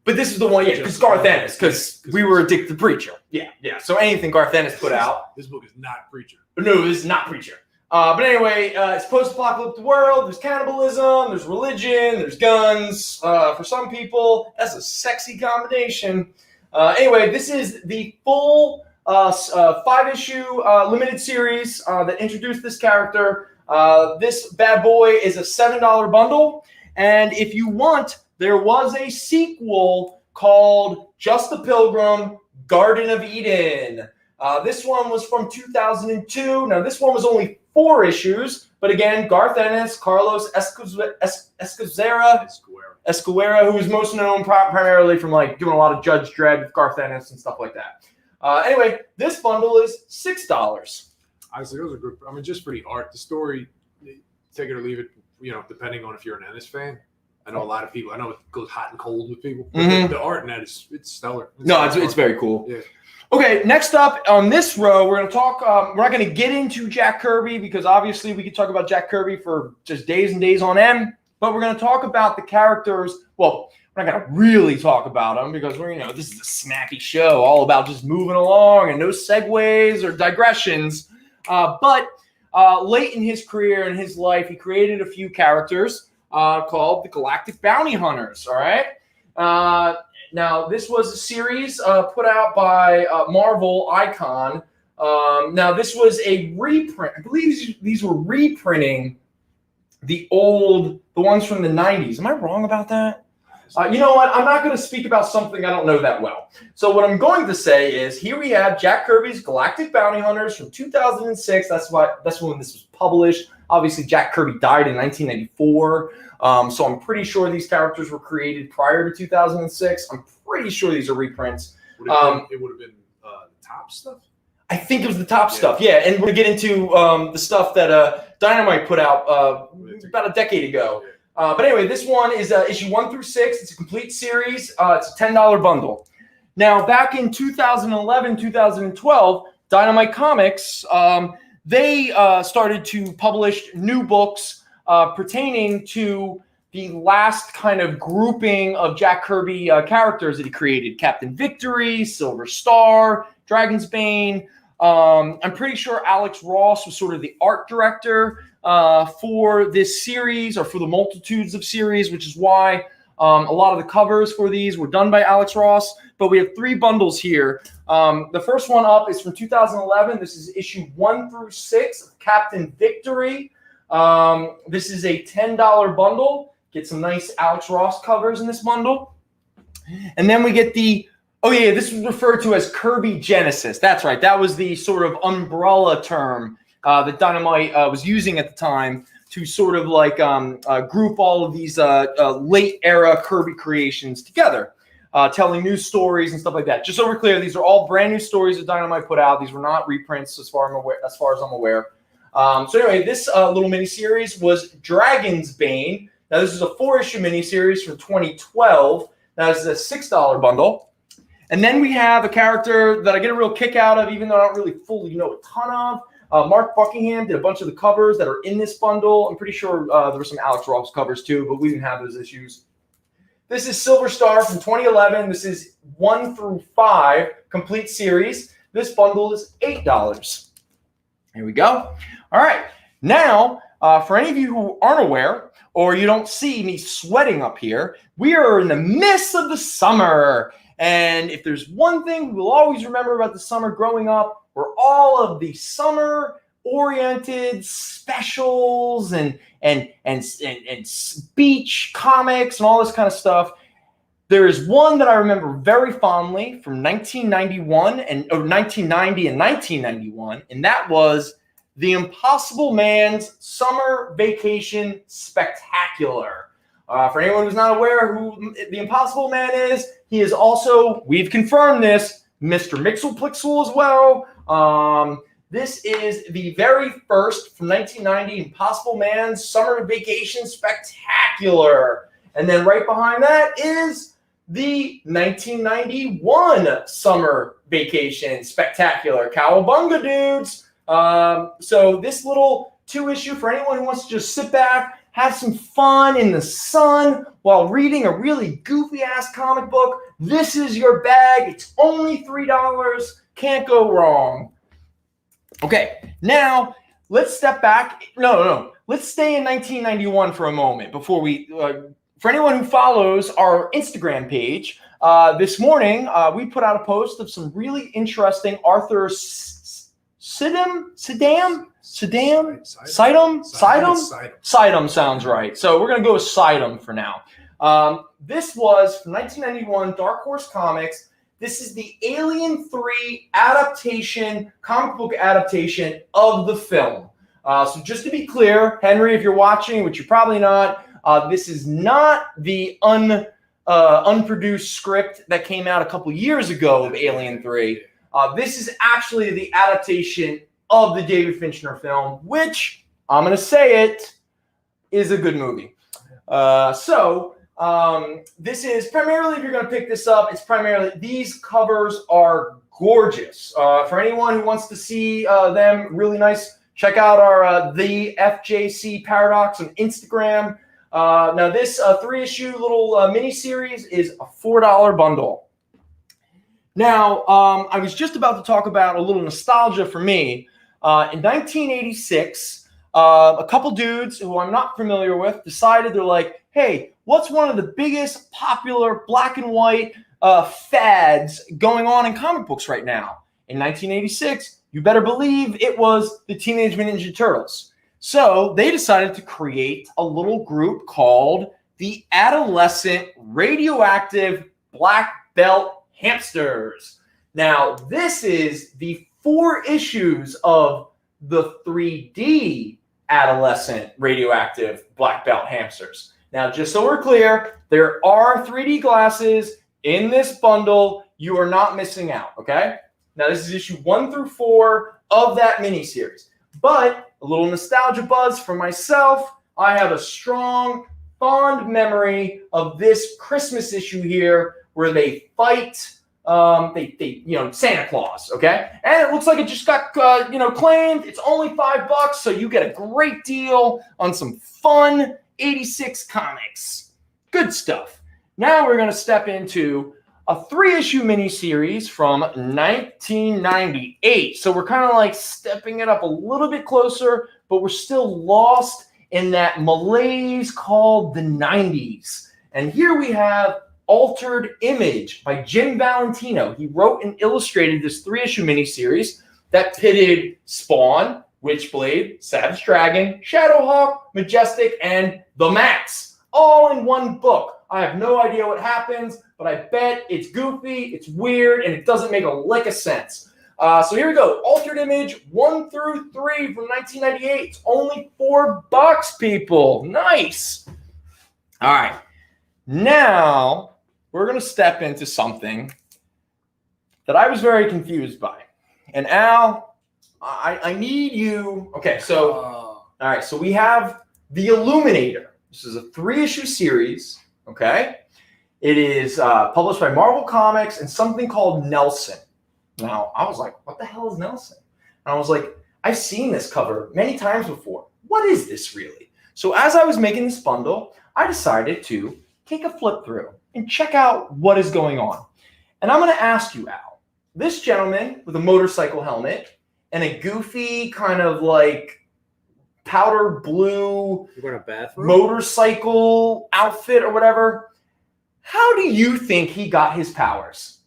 But this is the one, because Garth Ennis, because we were addicted to Preacher. Yeah. So anything Garth Ennis put out. This book is not Preacher. No, this is not Preacher. But anyway, it's post-apocalyptic world. There's cannibalism. There's religion. There's guns. For some people, that's a sexy combination. Anyway, this is the full 5-issue limited series that introduced this character. This bad boy is a $7 bundle. And if you want, there was a sequel called Just the Pilgrim, Garden of Eden. This one was from 2002. Now, this one was only 4 issues, but again, Garth Ennis, Carlos Escuera, who is most known primarily from like doing a lot of Judge Dredd with Garth Ennis and stuff like that. Anyway, this bundle is $6. Honestly, those are good. I mean, just for the art, the story, take it or leave it. Depending on if you're an Ennis fan. I know a lot of people. I know it goes hot and cold with people. But the art in that it's stellar. It's very cool. Yeah. Okay, next up on this row, we're going to talk. We're not going to get into Jack Kirby because obviously we could talk about Jack Kirby for just days and days on end. But we're going to talk about the characters. Well, we're not going to really talk about them because this is a snappy show, all about just moving along and no segues or digressions. But late in his career and his life, he created a few characters called the Galactic Bounty Hunters. All right. Now, this was a series put out by Marvel Icon. Now, this was a reprint. I believe these were reprinting the ones from the 90s. Am I wrong about that? You know what? I'm not going to speak about something I don't know that well. So what I'm going to say is here we have Jack Kirby's Galactic Bounty Hunters from 2006. That's when this was published. Obviously, Jack Kirby died in 1994. So I'm pretty sure these characters were created prior to 2006. I'm pretty sure these are reprints. It would have been the top stuff? I think it was the top stuff, yeah. And we're going to get into the stuff that Dynamite put out about a decade ago. But anyway, this one is issue 1 through 6. It's a complete series. It's a $10 bundle. Now, back in 2011, 2012, Dynamite Comics, they started to publish new books pertaining to the last kind of grouping of Jack Kirby characters that he created. Captain Victory, Silver Star, Dragon's Bane. I'm pretty sure Alex Ross was sort of the art director for this series, or for the multitudes of series, which is why a lot of the covers for these were done by Alex Ross. But we have 3 bundles here. The first one up is from 2011. This is issue 1 through 6 of Captain Victory. This is a $10 bundle. Get some nice Alex Ross covers in this bundle. And then we get this was referred to as Kirby Genesis. That's right. That was the sort of umbrella term that Dynamite was using at the time to sort of like group all of these late era Kirby creations together, telling new stories and stuff like that. Just so we're clear, these are all brand new stories that Dynamite put out. These were not reprints as far as I'm aware. So anyway, this little miniseries was Dragon's Bane. Now, this is a 4-issue miniseries from 2012. Now, this is a $6 bundle. And then we have a character that I get a real kick out of, even though I don't really fully know a ton of. Mark Buckingham did a bunch of the covers that are in this bundle. I'm pretty sure there were some Alex Ross covers too, but we didn't have those issues. This is Silver Star from 2011. This is 1 through 5, complete series. This bundle is $8. Here we go. All right. Now, for any of you who aren't aware, or you don't see me sweating up here, we are in the midst of the summer. And if there's one thing we'll always remember about the summer growing up, were all of the summer-oriented specials and beach comics and all this kind of stuff. There is one that I remember very fondly from 1990 and 1991, and that was The Impossible Man's Summer Vacation Spectacular. For anyone who's not aware who the Impossible Man is, he is also, we've confirmed this, Mr. Mixel-Plixel as well. This is the very first from 1990 Impossible Man's Summer Vacation Spectacular. And then right behind that is the 1991 Summer Vacation Spectacular. Cowabunga, dudes. So this little 2-issue for anyone who wants to just sit back, have some fun in the sun while reading a really goofy-ass comic book, this is your bag. It's only $3. Can't go wrong. Okay, now let's step back. No. Let's stay in 1991 for a moment before we... for anyone who follows our Instagram page, this morning we put out a post of some really interesting Arthur Sidum sounds right. So we're going to go with Sidum for now. This was from 1991, Dark Horse Comics. This is the Alien 3 adaptation, comic book adaptation of the film. So just to be clear, Henry, if you're watching, which you're probably not, this is not the unproduced script that came out a couple years ago of Alien 3. This is actually the adaptation of the David Fincher film, which, I'm going to say it, is a good movie. This is primarily, if you're going to pick this up, it's primarily, these covers are gorgeous. For anyone who wants to see them really nice, check out our The FJC Paradox on Instagram. Now, this 3-issue little mini-series is a $4 bundle. Now, I was just about to talk about a little nostalgia for me. In 1986, a couple dudes who I'm not familiar with decided, they're like, hey, what's one of the biggest popular black and white fads going on in comic books right now? In 1986, you better believe it was the Teenage Mutant Ninja Turtles. So they decided to create a little group called the Adolescent Radioactive Black Belt Hamsters. Now, this is the 4 issues of the 3D Adolescent Radioactive Black Belt Hamsters. Now, just so we're clear, there are 3D glasses in this bundle. You are not missing out, okay? Now, this is issue 1 through 4 of that miniseries. But a little nostalgia buzz for myself. I have a strong, fond memory of this Christmas issue here where they fight, Santa Claus, okay? And it looks like it just got, claimed. It's only $5, so you get a great deal on some fun 86 comics. Good stuff. Now we're going to step into a 3-issue miniseries from 1998. So we're kind of like stepping it up a little bit closer, but we're still lost in that malaise called the 90s. And here we have Altered Image by Jim Valentino. He wrote and illustrated this 3-issue miniseries that pitted Spawn, Witchblade, Savage Dragon, Shadowhawk, Majestic, and The Max, all in one book. I have no idea what happens, but I bet it's goofy, it's weird, and it doesn't make a lick of sense. So here we go. Altered Image 1 through 3 from 1998. It's only $4, people. Nice. All right. Now we're going to step into something that I was very confused by. And Al, I need you. Okay, so all right, so we have The Illuminator. This is a 3-issue series. Okay, it is published by Marvel Comics and something called Nelson. Now, I was like, what the hell is Nelson? And I was like, I've seen this cover many times before. What is this really? So as I was making this bundle, I decided to take a flip through and check out what is going on. And I'm going to ask you, Al, this gentleman with a motorcycle helmet and a goofy kind of like powder blue motorcycle outfit or whatever. How do you think he got his powers?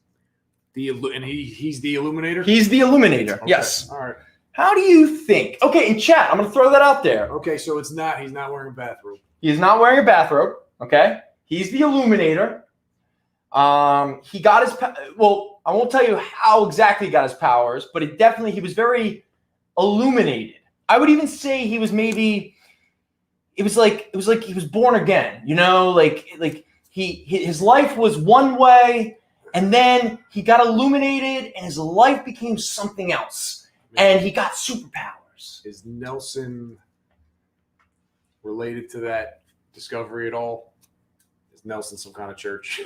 He's the Illuminator? He's the Illuminator, okay. Yes. All right. How do you think? Okay, in chat, I'm going to throw that out there. Okay, so he's not wearing a bathrobe. He's not wearing a bathrobe, okay? He's the Illuminator. He got his, well, I won't tell you how exactly he got his powers, but he was very illuminated. I would even say he was maybe, it was like he was born again, his life was one way and then he got illuminated and his life became something else and he got superpowers. Is Nelson related to that discovery at all? Is Nelson some kind of church?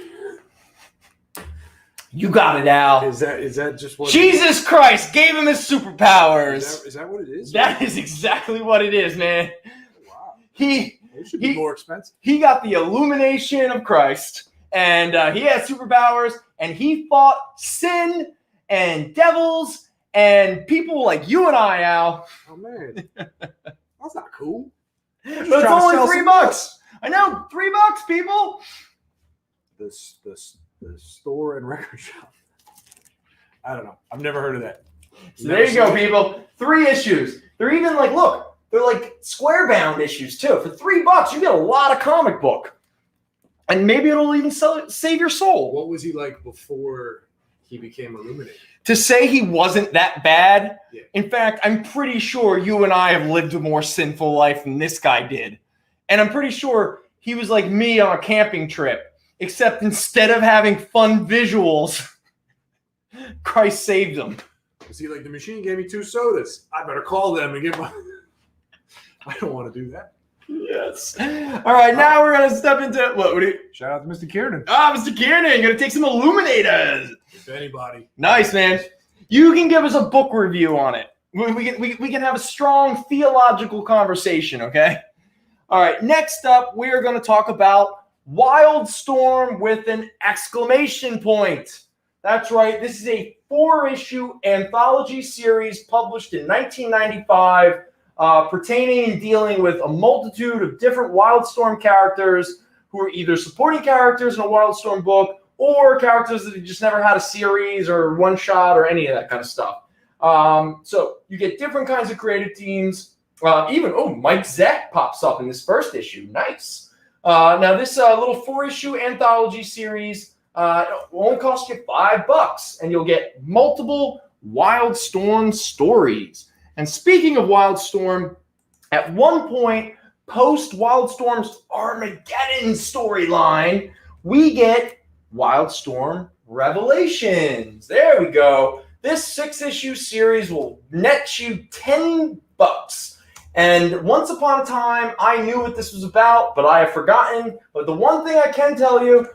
You got it, Al. Is that just what Jesus Christ gave him his superpowers? Is that what it is? That is exactly what it is, man. Wow. It should be more expensive. He got the illumination of Christ, and he had superpowers, and he fought sin and devils and people like you and I, Al. Oh, man. That's not cool. But it's only $3. I know, $3, people. The store and record shop. I don't know. I've never heard of that. So there you go, people. 3 issues. They're even like, look, they're like square bound issues too. For $3, you get a lot of comic book. And maybe it'll even save your soul. What was he like before he became Illuminated? To say he wasn't that bad. Yeah. In fact, I'm pretty sure you and I have lived a more sinful life than this guy did. And I'm pretty sure he was like me on a camping trip. Except instead of having fun visuals, Christ saved him. See, like the machine gave me 2 sodas. I better call them and get my. I don't want to do that. Yes. All right, now we're gonna step into what? Shout out to Mr. Kiernan. Mr. Kiernan, gonna take some illuminators. If anybody. Nice, man. You can give us a book review on it. We can have a strong theological conversation, okay? All right, next up, we're going to talk about Wildstorm with an exclamation point. That's right. This is a 4-issue anthology series published in 1995 pertaining and dealing with a multitude of different Wildstorm characters who are either supporting characters in a Wildstorm book or characters that have just never had a series or one-shot or any of that kind of stuff. So you get different kinds of creative teams. Mike Zeck pops up in this first issue. Nice. Now, this little 4-issue anthology series won't cost you $5, and you'll get multiple Wildstorm stories. And speaking of Wildstorm, at one point, post Wildstorm's Armageddon storyline, we get Wildstorm Revelations. There we go. This 6-issue series will net you $10. And once upon a time, I knew what this was about, but I have forgotten. But the one thing I can tell you,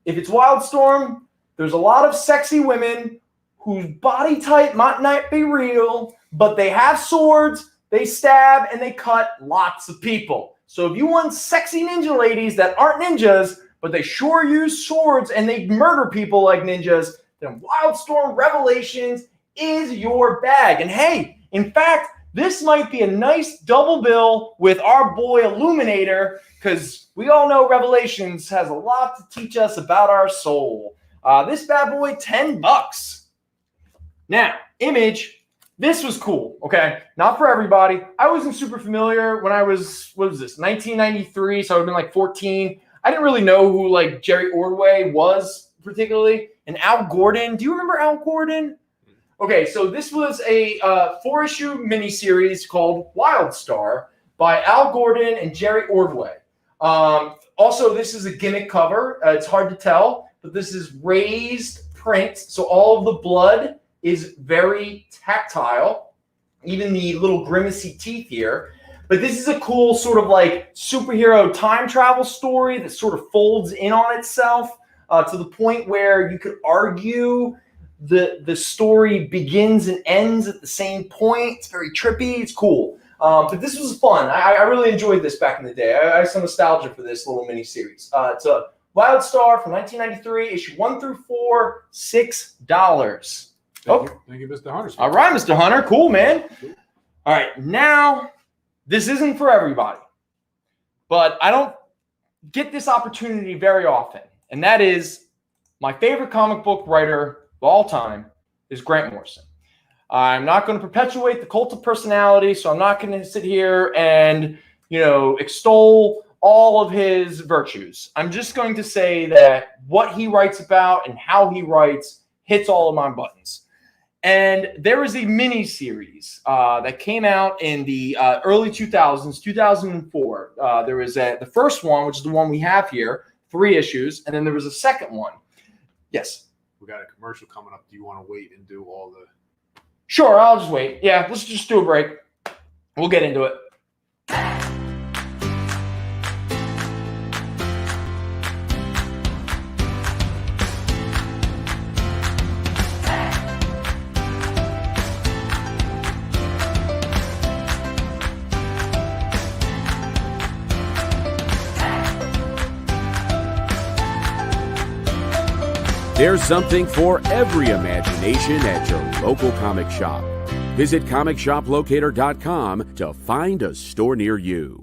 if it's Wildstorm, there's a lot of sexy women whose body type might not be real, but they have swords, they stab, and they cut lots of people. So if you want sexy ninja ladies that aren't ninjas, but they sure use swords and they murder people like ninjas, then Wildstorm Revelations is your bag. And hey, in fact, this might be a nice double bill with our boy Illuminator, because we all know Revelations has a lot to teach us about our soul. This bad boy, $10. Now, Image, this was cool, okay? Not for everybody. I wasn't super familiar when I was, 1993, so I would have been like 14. I didn't really know who like Jerry Ordway was particularly. And Al Gordon, do you remember Al Gordon? Okay, so this was a 4-issue miniseries called Wildstar by Al Gordon and Jerry Ordway. Also, this is a gimmick cover. It's hard to tell, but this is raised print, so all of the blood is very tactile, even the little grimacy teeth here. But this is a cool sort of like superhero time travel story that sort of folds in on itself to the point where you could argue the story begins and ends at the same point. It's very trippy. It's cool. But this was fun. I really enjoyed this back in the day. I have some nostalgia for this little mini series. It's a Wildstar from 1993, issue 1 through 4, $6. Thank you, Mr. Hunter. All right, Mr. Hunter. Cool, man. All right, now this isn't for everybody, but I don't get this opportunity very often, and that is my favorite comic book writer of all time is Grant Morrison. I'm not going to perpetuate the cult of personality, so I'm not going to sit here and, extol all of his virtues. I'm just going to say that what he writes about and how he writes hits all of my buttons. And there was a mini series that came out in the early 2000s, 2004. There was the first one, which is the one we have here, 3 issues, and then there was a second one. Yes. We got a commercial coming up. Do you want to wait and do all the... Sure, I'll just wait. Yeah, let's just do a break. We'll get into it. There's something for every imagination at your local comic shop. Visit comicshoplocator.com to find a store near you.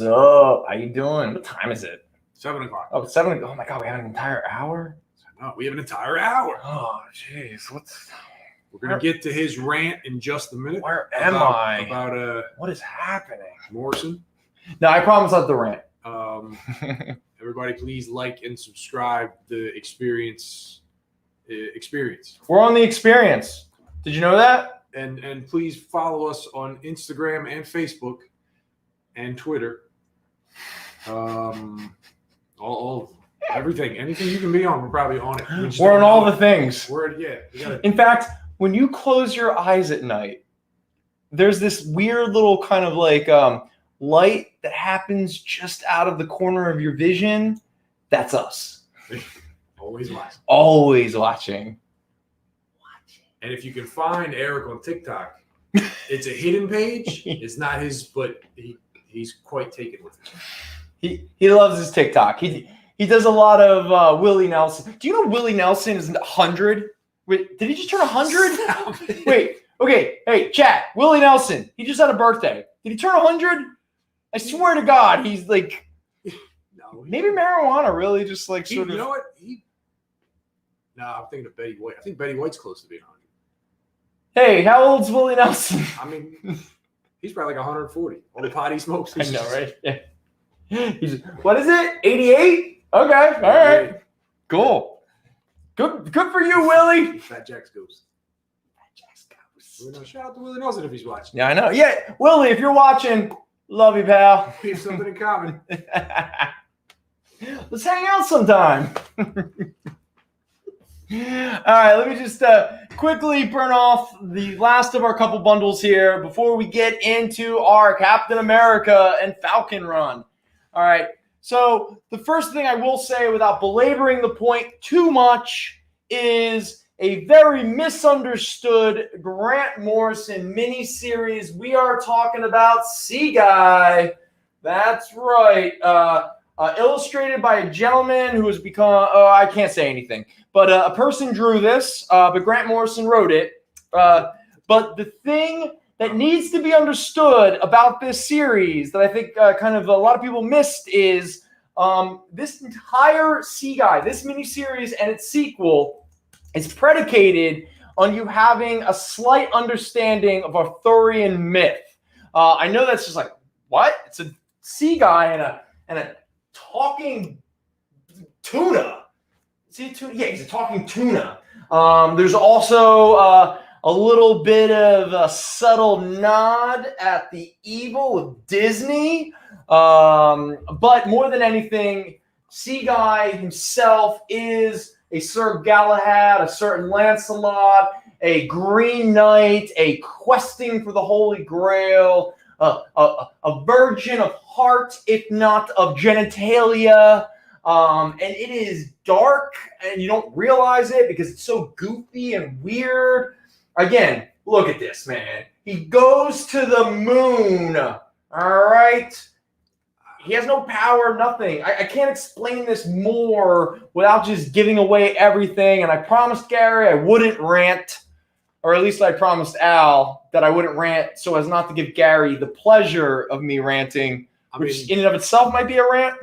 What's up? How you doing? What time is it? 7 o'clock. Oh, it's 7. Oh my God, we have an entire hour. No, we have an entire hour. Oh, jeez. We're gonna get to his rant in just a minute. Where am I? About what is happening? Morrison. No, I promise not the rant. Everybody, please like and subscribe. The experience. We're on the experience. Did you know that? And please follow us on Instagram and Facebook and Twitter. All everything, anything you can be on, we're probably on it. We're on all the things. In fact, when you close your eyes at night, there's this weird little kind of like light that happens just out of the corner of your vision. That's us. Always watching. Always watching. And if you can find Eric on TikTok, it's a hidden page. It's not his, but he's quite taken with it. He loves his TikTok. He does a lot of Willie Nelson. Do you know Willie Nelson is 100? Wait, did he just turn 100? Wait, okay. Hey, chat. Willie Nelson. He just had a birthday. Did he turn 100? I swear to God, he's like. No. Maybe marijuana really just like sort of. You know what? No, I'm thinking of Betty White. I think Betty White's close to being 100. Hey, how old's Willie Nelson? I mean, he's probably like 140. All the pot he smokes. I know, right? Yeah. What is it? 88? Okay, all right. Cool. Good for you, Willie. Fat Jack's ghost. Shout out to Willie Nelson if he's watching. Yeah, I know. Yeah, Willie, if you're watching, love you, pal. We have something in common. Let's hang out sometime. All right, let me just quickly burn off the last of our couple bundles here before we get into our Captain America and Falcon run. All right, so the first thing I will say without belaboring the point too much is a very misunderstood Grant Morrison miniseries. We are talking about Sea Guy. That's right. Illustrated by a gentleman who has become, I can't say anything, but a person drew this, but Grant Morrison wrote it. But the thing that needs to be understood about this series that I think kind of a lot of people missed is this entire Sea Guy, this miniseries and its sequel is predicated on you having a slight understanding of Arthurian myth. I know that's just like, what? It's a sea guy and a talking tuna. Is he a tuna? Yeah, he's a talking tuna. There's also a little bit of a subtle nod at the evil of Disney. But more than anything, Sea Guy himself is a Sir Galahad, a certain Lancelot, a Green Knight, a questing for the Holy Grail, a virgin of heart, if not of genitalia. And it is dark, and you don't realize it because it's so goofy and weird. Again, look at this, man. He goes to the moon, all right? He has no power, nothing. I can't explain this more without just giving away everything. And I promised Gary I wouldn't rant, or at least I promised Al that I wouldn't rant so as not to give Gary the pleasure of me ranting, which in and of itself might be a rant.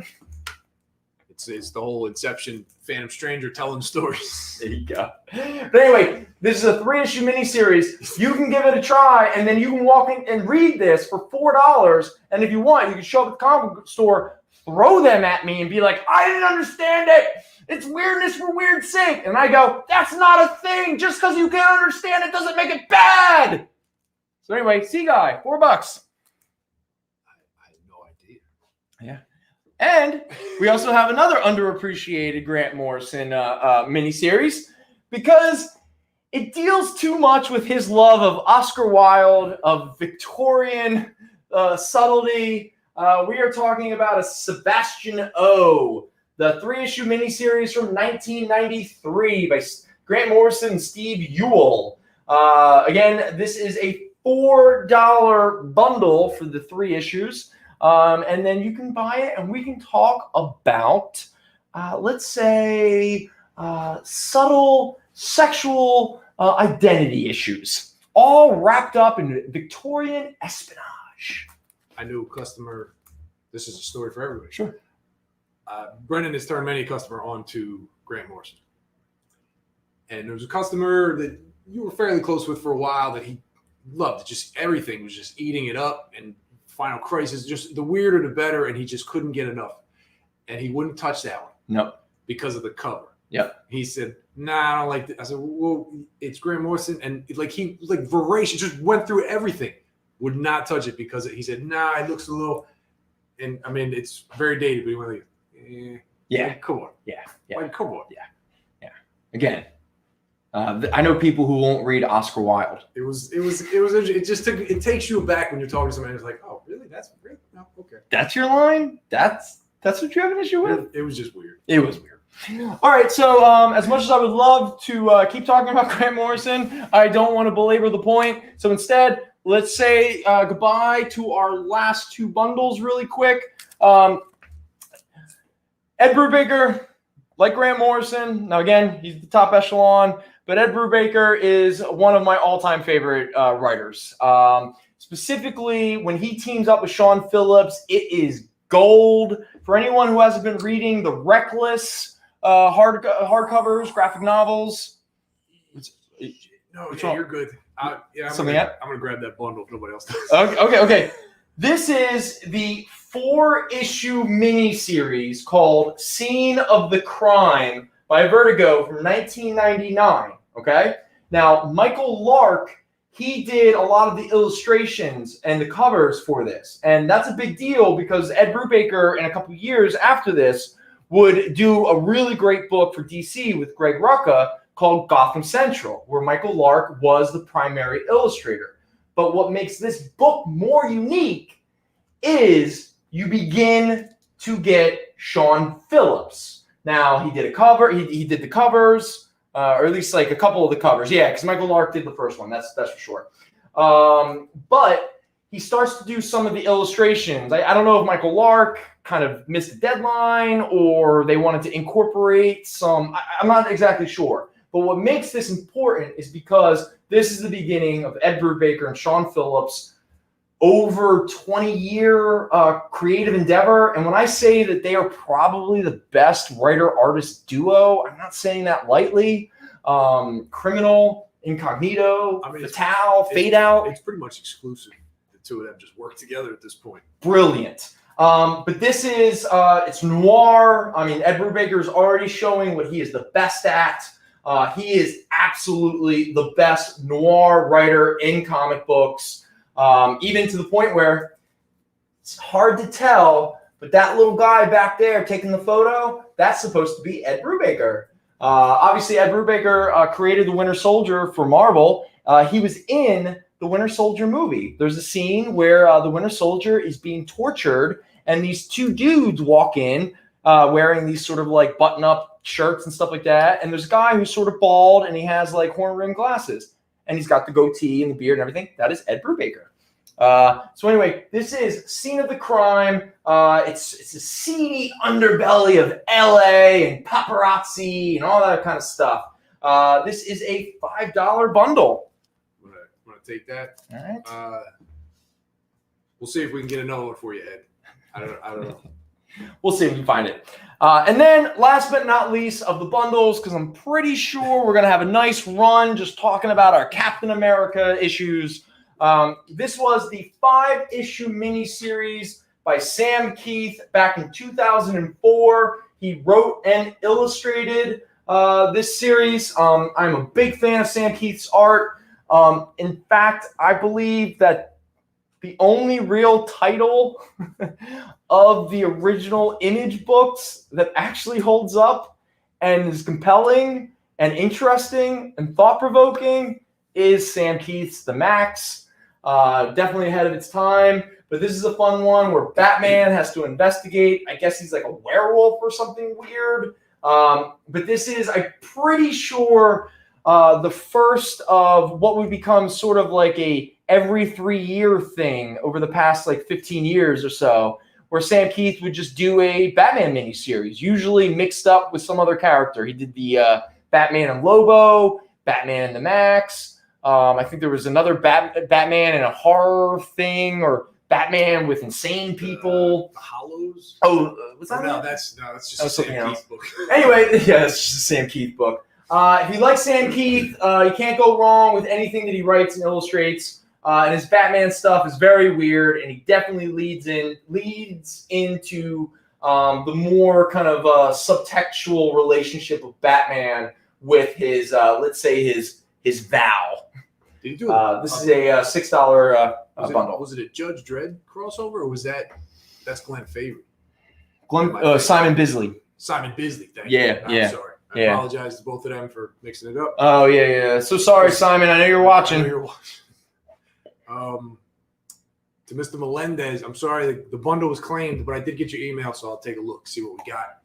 It's the whole Inception, Phantom Stranger telling stories. There you go. But anyway, this is a 3-issue miniseries. You can give it a try, and then you can walk in and read this for $4. And if you want, you can show up at the comic book store, throw them at me, and be like, I didn't understand it. It's weirdness for weird's sake. And I go, that's not a thing. Just because you can't understand it doesn't make it bad. So anyway, Sea Guy, $4. I had no idea. Yeah. And we also have another underappreciated Grant Morrison miniseries because it deals too much with his love of Oscar Wilde, of Victorian subtlety. We are talking about a Sebastian O, the 3-issue miniseries from 1993 by Grant Morrison and Steve Ewell. Again, this is a $4 bundle for the 3 issues. And then you can buy it and we can talk about, let's say, subtle sexual identity issues, all wrapped up in Victorian espionage. I knew a customer this is a story for everybody. Sure. Brendan has turned many customer on to Grant Morrison. And there was a customer that you were fairly close with for a while that he loved. Just everything was just eating it up. And Final Crisis, just the weirder the better. And he just couldn't get enough. And he wouldn't touch that one. No. Because of the cover. Yep. He said, "Nah, I don't like that." I said, "Well, it's Grant Morrison." And he voracious, just went through everything. Would not touch it because he said, "Nah, it looks a little," and I mean, it's very dated, but he went like, Yeah. Like, come on. Yeah. Like, come on. Yeah. Again, I know people who won't read Oscar Wilde. It takes you aback when you're talking to somebody who's like, "Oh, really? That's really? No, okay." That's your line? That's what you have an issue with? It was just weird. It was weird. All right, so as much as I would love to keep talking about Grant Morrison, I don't want to belabor the point. So instead, let's say goodbye to our last two bundles really quick. Ed Brubaker, like Grant Morrison. Now, again, he's the top echelon, but Ed Brubaker is one of my all-time favorite writers. Specifically, when he teams up with Sean Phillips, it is gold. For anyone who hasn't been reading the Reckless hardcovers, graphic novels. No, yeah, you're good. I'm Something going to grab that bundle if nobody else does. Okay. This is the 4-issue miniseries called Scene of the Crime by Vertigo from 1999. Okay? Now, Michael Lark, he did a lot of the illustrations and the covers for this. And that's a big deal because Ed Brubaker, in a couple years after this, would do a really great book for DC with Greg Rucka called Gotham Central, where Michael Lark was the primary illustrator. But what makes this book more unique is you begin to get Sean Phillips. Now, he did a cover. He did the covers, or at least like a couple of the covers. Yeah, because Michael Lark did the first one. That's for sure. But he starts to do some of the illustrations. I don't know if Michael Lark kind of missed the deadline or they wanted to incorporate some. I'm not exactly sure. But what makes this important is because this is the beginning of Ed Brubaker and Sean Phillips' over 20-year creative endeavor. And when I say that they are probably the best writer-artist duo, I'm not saying that lightly. Criminal, Incognito, Fatal, Fade Out. It's pretty much exclusive. The two of them just work together at this point. Brilliant. But this is, it's noir. I mean, Ed Brubaker is already showing what he is the best at. He is absolutely the best noir writer in comic books, even to the point where it's hard to tell, but that little guy back there taking the photo, that's supposed to be Ed Brubaker. Obviously, Ed Brubaker created the Winter Soldier for Marvel. He was in the Winter Soldier movie. There's a scene where the Winter Soldier is being tortured, and these two dudes walk in wearing these sort of like button-up shirts and stuff like that. And there's a guy who's sort of bald and he has like horn-rimmed glasses and he's got the goatee and the beard and everything. That is Ed Brubaker. So anyway, this is Scene of the Crime. It's a seedy underbelly of LA and paparazzi and all that kind of stuff. This is a $5 bundle. I'm gonna take that. All right. We'll see if we can get another one for you, Ed. I don't know. We'll see if we can find it. And then last but not least of the bundles, because I'm pretty sure we're going to have a nice run just talking about our Captain America issues. This was the 5-issue miniseries by Sam Keith back in 2004. He wrote and illustrated this series. I'm a big fan of Sam Keith's art. In fact, I believe that the only real title of the original Image books that actually holds up and is compelling and interesting and thought-provoking is Sam Keith's The Max. Definitely ahead of its time. But this is a fun one where Batman has to investigate. I guess he's like a werewolf or something weird. But this is, I'm pretty sure, the first of what would become sort of like a every 3-year thing over the past like 15 years or so, where Sam Keith would just do a Batman miniseries, usually mixed up with some other character. He did the Batman and Lobo, Batman and the Max. I think there was another Batman in a horror thing, or Batman with insane people. The Hollows. Oh, was that no, it? that's just That a was something Sam else. Keith book. Anyway, yeah, it's just a Sam Keith book. If you like Sam Keith, you can't go wrong with anything that he writes and illustrates. And his Batman stuff is very weird, and he definitely leads into the more kind of subtextual relationship of Batman with his, let's say, his Val. Did he do it? This is a $6 bundle. Was it a Judge Dredd crossover, or was that's Glenn Favory? Simon Bisley. Simon Bisley, thank Yeah, you. yeah. I'm sorry. I apologize to both of them for mixing it up. Oh, yeah. So sorry, Simon. I know you're watching. To Mr. Melendez, I'm sorry the bundle was claimed, but I did get your email, so I'll take a look, see what we got.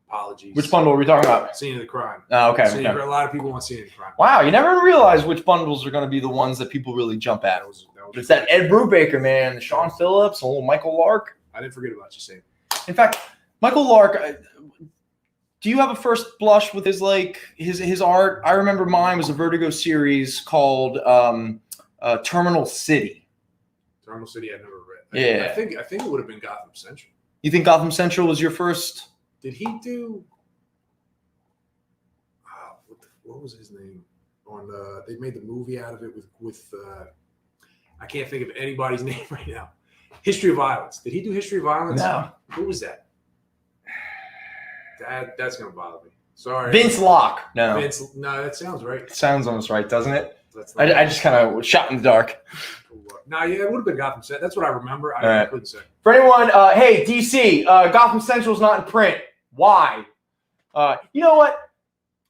Apologies. Which bundle are we talking about? Scene of the Crime. Oh, okay. A lot of people want Scene of the Crime. Wow, you never realize which bundles are going to be the ones that people really jump at. It's that Ed Brubaker, man, the Sean Phillips, a little Michael Lark. I didn't forget about you, Sam. In fact, Michael Lark, do you have a first blush with his art? I remember mine was a Vertigo series called Terminal City. Terminal City, I never read. Yeah. I think it would have been Gotham Central. You think Gotham Central was your first? Did he do? What was his name? They made the movie out of it with I can't think of anybody's name right now. History of Violence. Did he do History of Violence? No. Who was that? That's gonna bother me. Sorry. Vince Locke. No. No, that sounds right. Sounds almost right, doesn't it? I just kind of shot in the dark. No, yeah, it would have been Gotham Central. That's what I remember. I couldn't say. For anyone, hey, DC, Gotham Central's not in print. Why? You know what?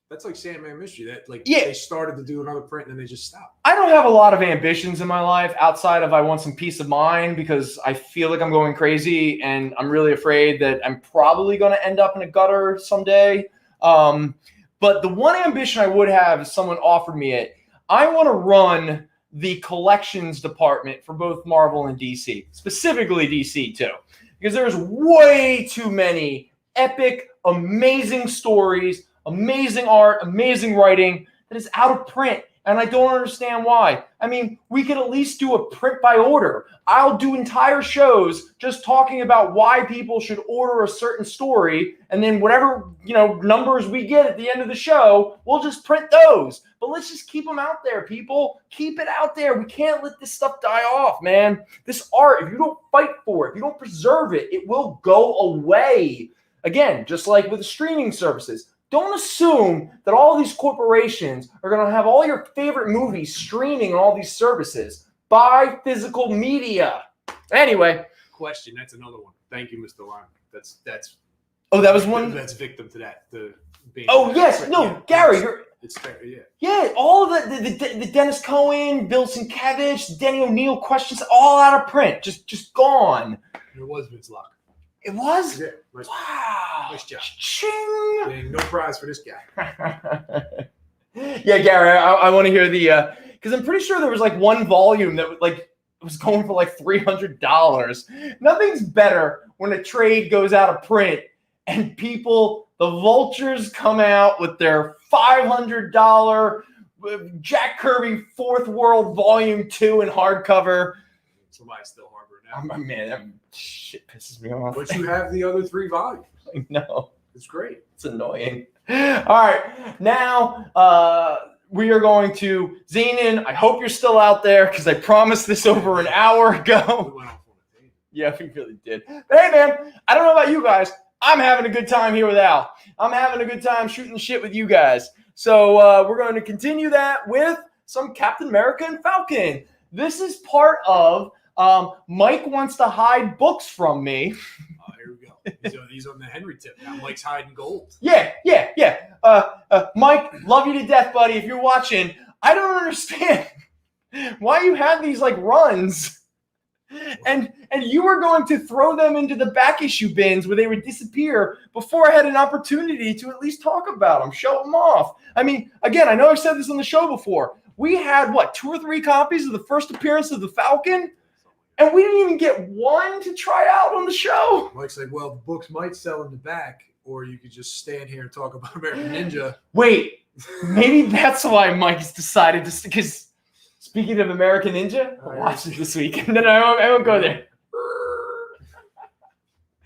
That's like Sandman Mystery. They started to do another print and then they just stopped. I don't have a lot of ambitions in my life outside of I want some peace of mind because I feel like I'm going crazy and I'm really afraid that I'm probably going to end up in a gutter someday. But the one ambition I would have if someone offered me it, I want to run the collections department for both Marvel and DC, specifically DC too, because there's way too many epic, amazing stories, amazing art, amazing writing that is out of print. And I don't understand why. I mean, we could at least do a print by order. I'll do entire shows just talking about why people should order a certain story. And then whatever, numbers we get at the end of the show, we'll just print those. But let's just keep them out there, people. Keep it out there. We can't let this stuff die off, man. This art, if you don't fight for it, if you don't preserve it, it will go away. Again, just like with the streaming services. Don't assume that all these corporations are going to have all your favorite movies streaming on all these services. Buy physical media. Anyway. Question. That's another one. Thank you, Mr. Lime. That's. Oh, that was one. That's victim to that. Yes. No, yeah, Gary. It's fair. Yeah. Yeah. All of the Dennis Cohen, Bill Sienkiewicz, Denny O'Neil questions, all out of print. Just gone. It was Vince Locke. It was? Yeah. Wow. Nice job. Ching. No prize for this guy. Yeah, Gary, I want to hear the because I'm pretty sure there was like one volume that was going for like $300. Nothing's better when a trade goes out of print and the vultures come out with their $500 Jack Kirby Fourth World Volume 2 in hardcover. Somebody's still harboring that. Man, that shit pisses me off. But you have the other 3 volumes. I know. It's great. It's annoying. All right. Now we are going to Zenon. I hope you're still out there because I promised this over an hour ago. We went off on a date. Yeah, we really did. But hey, man, I don't know about you guys. I'm having a good time here with Al. I'm having a good time shooting the shit with you guys. So we're going to continue that with some Captain America and Falcon. This is part of Mike wants to hide books from me. Oh, here we go. He's on the Henry tip. Now Mike's hiding gold. Yeah. Mike, love you to death, buddy. If you're watching, I don't understand why you have these runs. And you were going to throw them into the back issue bins where they would disappear before I had an opportunity to at least talk about them, show them off. I mean, again, I know I've said this on the show before. We had, 2 or 3 copies of the first appearance of the Falcon? And we didn't even get one to try out on the show. Mike's like, well, the books might sell in the back, or you could just stand here and talk about American Ninja. Wait, maybe that's why Mike's decided to, because speaking of American Ninja, I watched it this week. No, I won't go there.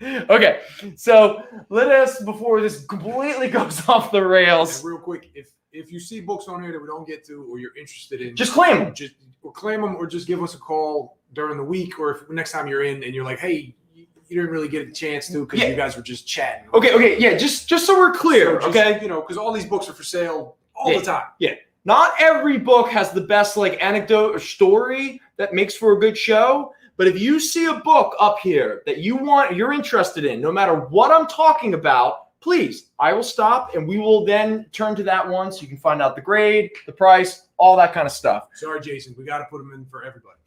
Okay, so let us, before this completely goes off the rails, And real quick, if you see books on here that we don't get to, or you're interested in, just claim them. or claim them, or just give us a call during the week, or if next time you're in and you're like, hey, you didn't really get a chance to because you guys were just chatting. Okay, yeah, just so we're clear, So okay? you know, because all these books are for sale all the time. Yeah. Not every book has the best like anecdote or story that makes for a good show. But if you see a book up here that you're interested in, no matter what I'm talking about, please, I will stop and we will then turn to that one so you can find out the grade, the price, all that kind of stuff. Sorry, Jason, we got to put them in for everybody.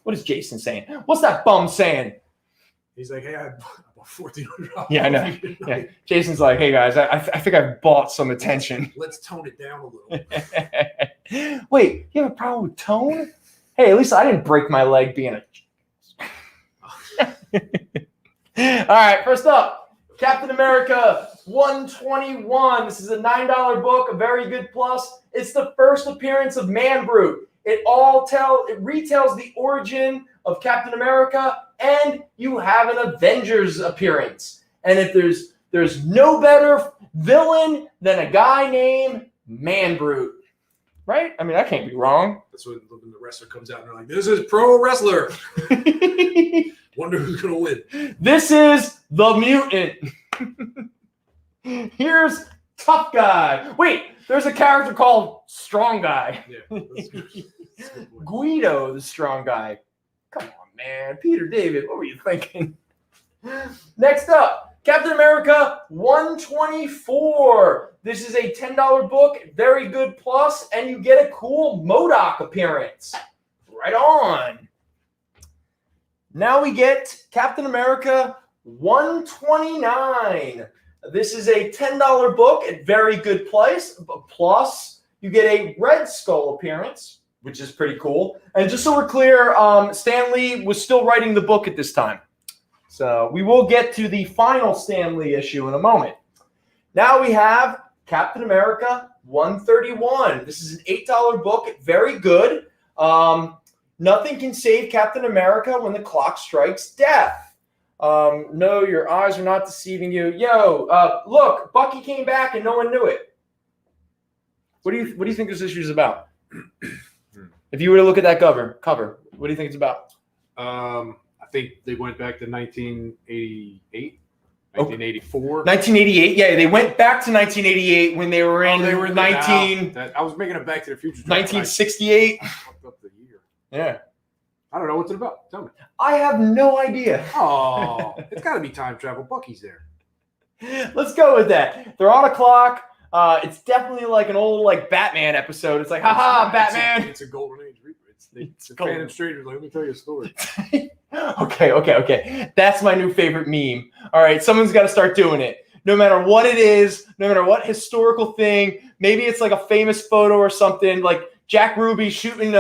What is Jason saying? What's that bum saying? He's like, hey, I bought $1,400. Yeah, I know. Yeah. Jason's like, hey guys, I think I've bought some attention. Let's tone it down a little. Wait, you have a problem with tone? Hey, at least I didn't break my leg being a. All right, first up, Captain America 121. This is a $9 book, a very good plus. It's the first appearance of Man Brute. It retells the origin of Captain America, and you have an Avengers appearance. And if there's no better villain than a guy named Man Brute. Right? I mean, I can't be wrong. That's when the wrestler comes out and they're like, this is pro wrestler. Wonder who's going to win. This is the mutant. Here's Tough Guy. Wait, there's a character called Strong Guy. Yeah, that's good. That's a good point. Guido, the Strong Guy. Come on, man. Peter David, what were you thinking? Next up, Captain America 124. This is a $10 book, very good plus, and you get a cool MODOK appearance. Right on. Now we get Captain America 129. This is a $10 book at very good price. Plus, you get a Red Skull appearance, which is pretty cool. And just so we're clear, Stan Lee was still writing the book at this time. So we will get to the final Stan Lee issue in a moment. Now we have Captain America 131. This is an $8 book, very good. Nothing can save Captain America when the clock strikes death. No, your eyes are not deceiving you. Yo, look, Bucky came back and no one knew it. What do you think this issue is about? If you were to look at that cover, what do you think it's about? I think they went back to 1988, 1984. 1988. Yeah, they went back to 1988 when they were in, they were in I was making a Back to the Future. 1968. I fucked up the year. Yeah. I don't know what's it about. Tell me. I have no idea. Oh, it's got to be time travel. Bucky's there. Let's go with that. They're on a clock. It's definitely like an old like Batman episode. It's like, haha, Batman. It's a golden age reboot. It's golden. Phantom Strangers. Like, let me tell you a story. Okay. That's my new favorite meme. All right, someone's got to start doing it. No matter what it is, no matter what historical thing, maybe it's like a famous photo or something, like Jack Ruby shooting Lee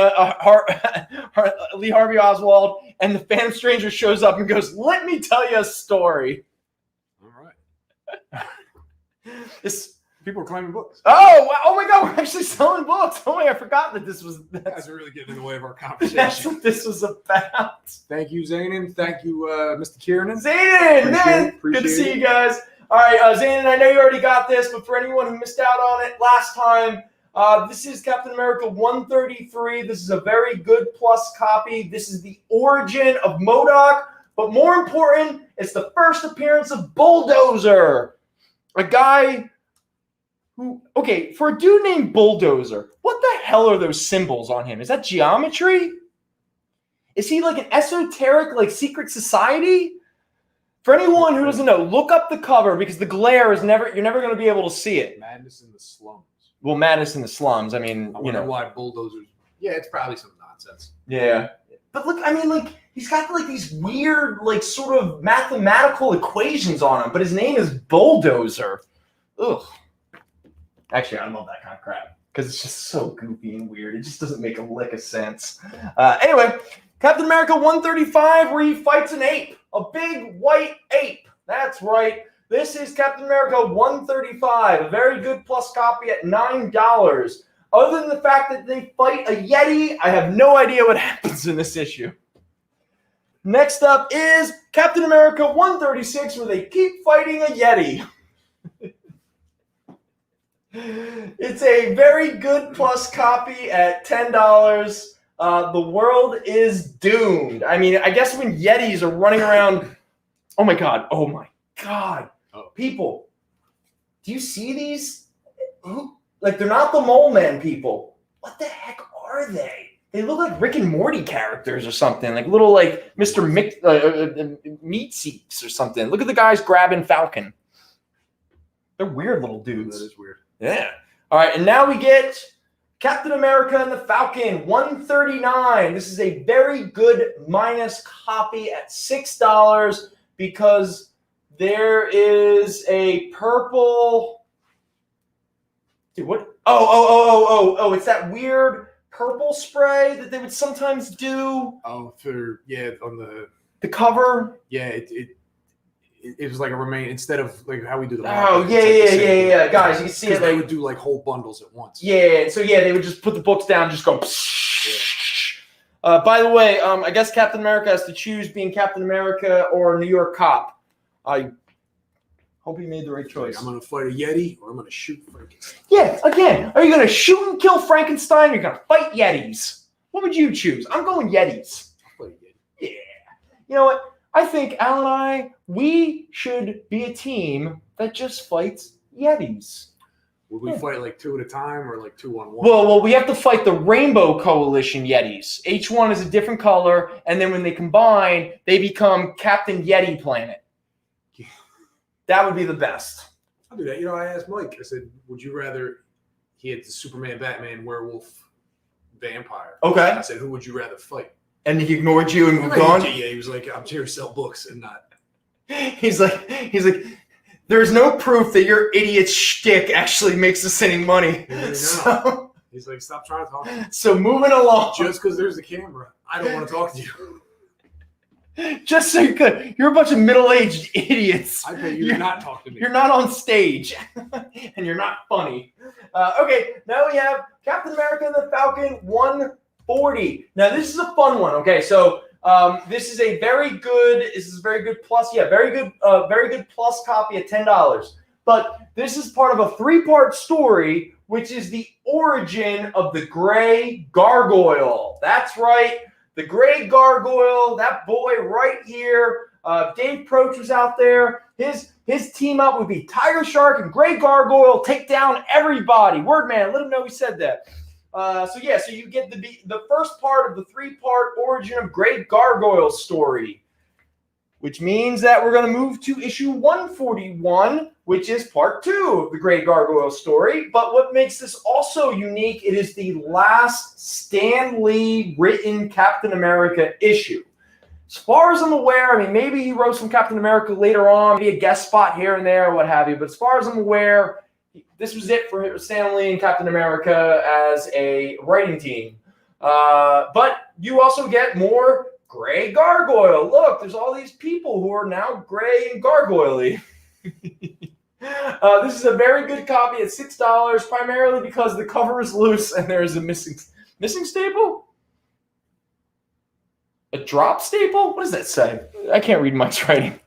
Harvey Oswald, and the Phantom Stranger shows up and goes, "Let me tell you a story." All right. People are claiming books. Oh my God, we're actually selling books. Oh my, I forgot that this was. That's really getting in the way of our conversation. That's what this was about. Thank you, Zanin. Thank you, Mr. Kiernan. Zanin, man, good to see you guys. All right, Zanin, I know you already got this, but for anyone who missed out on it last time, this is Captain America 133. This is a very good plus copy. This is the origin of MODOK, but more important, it's the first appearance of Bulldozer, a guy who, okay, for a dude named Bulldozer, what the hell are those symbols on him? Is that geometry? Is he like an esoteric, like secret society? For anyone who doesn't know, look up the cover because the glare is you're never going to be able to see it. Madness in the slums. Well, Madness in the slums. I mean, I wonder why bulldozers. Yeah, it's probably some nonsense. Yeah. But look, I mean, like, he's got like these weird, like, sort of mathematical equations on him, but his name is Bulldozer. Ugh. Actually, I don't love that kind of crap because it's just so goofy and weird. It just doesn't make a lick of sense. Anyway, Captain America 135, where he fights an ape, a big white ape. That's right. This is Captain America 135, a very good plus copy at $9. Other than the fact that they fight a Yeti, I have no idea what happens in this issue. Next up is Captain America 136, where they keep fighting a Yeti. It's a very good plus copy at $10. The world is doomed. I mean, I guess when Yetis are running around, oh my god, people, do you see these? Like, they're not the Mole Men people. What the heck are they? They look like Rick and Morty characters or something, like little like Mr. Meat Seeks or something. Look at the guys grabbing Falcon. They're weird little dudes. That is weird. Yeah. All right, and now we get Captain America and the Falcon 139. This is a very good minus copy at $6 because there is a purple. Dude, what? Oh! It's that weird purple spray that they would sometimes do. Oh, on the cover. Yeah, it was like a remain instead of like how we do the. Oh yeah, guys, you can see it. They would do like whole bundles at once. Yeah, so they would just put the books down, just go. By the way, I guess Captain America has to choose being Captain America or New York Cop. I hope he made the right choice. I'm gonna fight a Yeti or I'm gonna shoot Frankenstein. Yeah, again, are you gonna shoot and kill Frankenstein or are you gonna fight Yetis? What would you choose? I'm going Yetis. I'll fight a Yeti. Yeah. You know what? I think Al and I, we should be a team that just fights Yetis. Would we fight like 2 at a time or like 2-on-1? Well, we have to fight the Rainbow Coalition Yetis. Each one is a different color, and then when they combine, they become Captain Yeti Planet. Yeah. That would be the best. I'll do that. I asked Mike, I said, would you rather he had the Superman, Batman, werewolf, vampire? Okay. I said, who would you rather fight? And he ignored you and moved on? Yeah, he was like, I'm here to sell books and not. He's like, there's no proof that your idiot shtick actually makes us any money. So, he's like, stop trying to talk to me. So moving along. Just because there's a camera, I don't want to talk to you. Just so you could. You're a bunch of middle-aged idiots. I bet you're not talking to me. You're not on stage. And you're not funny. Okay, now we have Captain America and the Falcon 140. Now, this is a fun one. Okay, so this is a very good plus. Yeah, very good plus copy at $10. But this is part of a 3-part story, which is the origin of the Gray Gargoyle. That's right, the Gray Gargoyle. That boy right here. Dave Proch was out there. His team up would be Tiger Shark and Gray Gargoyle. Take down everybody. Word man, let him know we said that. So you get the first part of the 3-part origin of Gray Gargoyle's story, which means that we're going to move to issue 141, which is part 2 of the Gray Gargoyle story. But what makes this also unique, it is the last Stan Lee written Captain America issue. As far as I'm aware, I mean, maybe he wrote some Captain America later on, maybe a guest spot here and there, what have you. But as far as I'm aware, this was it for Stan Lee and Captain America as a writing team. But you also get more Gray Gargoyle. Look, there's all these people who are now gray and gargoyle-y. This is a very good copy at $6, primarily because the cover is loose and there is a missing staple? A drop staple? What does that say? I can't read Mike's writing.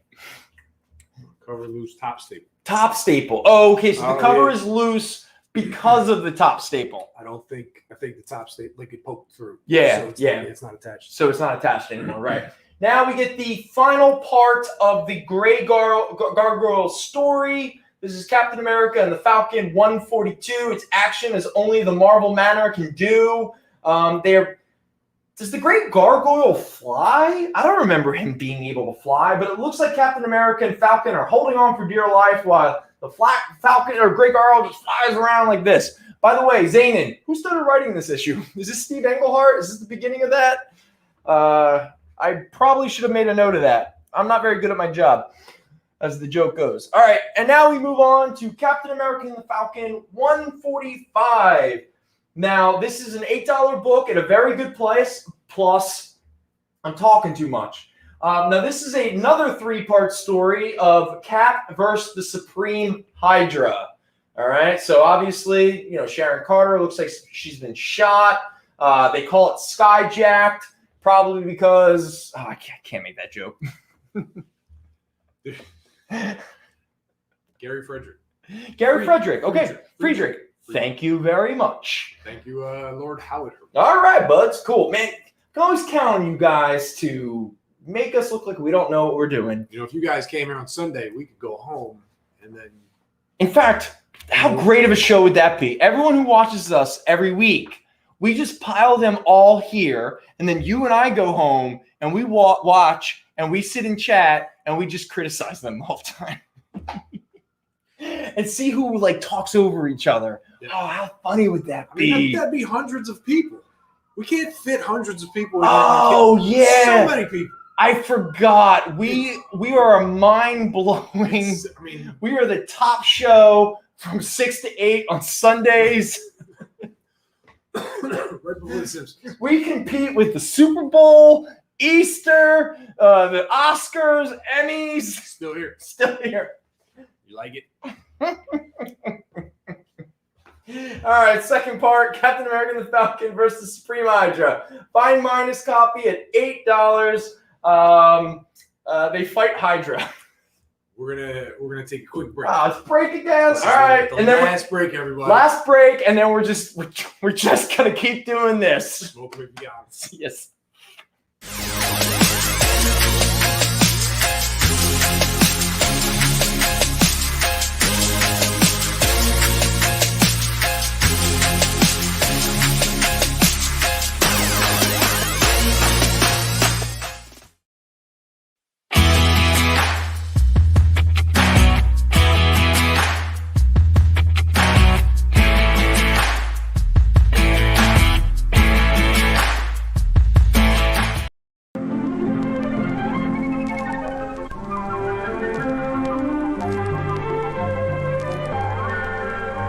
Cover loose, top staple. Top staple. Oh, okay. So the cover is loose because of the top staple. I think the top staple, like it poked through. Yeah, so it's not attached. So it's not attached anymore, right? Now we get the final part of the Gray Gargoyle story. This is Captain America and the Falcon 142. It's action as only the Marvel manner can do. Does the Great Gargoyle fly? I don't remember him being able to fly, but it looks like Captain America and Falcon are holding on for dear life while the Falcon or Great Gargoyle just flies around like this. By the way, Zanin, who started writing this issue? Is this Steve Englehart? Is this the beginning of that? I probably should have made a note of that. I'm not very good at my job, as the joke goes. All right, and now we move on to Captain America and the Falcon 145. Now, this is an $8 book at a very good price, plus I'm talking too much. Now, this is another 3-part story of Cap versus the Supreme Hydra. All right, so obviously, Sharon Carter looks like she's been shot. They call it skyjacked. Probably because I can't make that joke. Gary Frederick. Gary Frederick. Okay, Friedrich. Thank you very much. Thank you, Lord Howard. All right, buds. Cool, man. I can always count on you guys to make us look like we don't know what we're doing. You know, if you guys came here on Sunday, we could go home and then. In fact, how great of a show would that be? Everyone who watches us every week, we just pile them all here, and then you and I go home and we watch and we sit and chat and we just criticize them all the time. And see who like talks over each other. Yeah. Oh, how funny would that be? I mean, that'd be hundreds of people. We can't fit hundreds of people. Oh, yeah. So many people. I forgot. We are a mind-blowing. We are the top show from 6 to 8 on Sundays. Right before the Simpsons. We compete with the Super Bowl, Easter, the Oscars, Emmys. Still here. You like it? All right, second part, Captain America and the Falcon versus Supreme Hydra. Find minus copy at $8. They fight Hydra. We're gonna take a quick break. Let's break again. All right, and then last break, everybody. Last break, and then we're just gonna keep doing this. Smoke with Beyonce. Yes.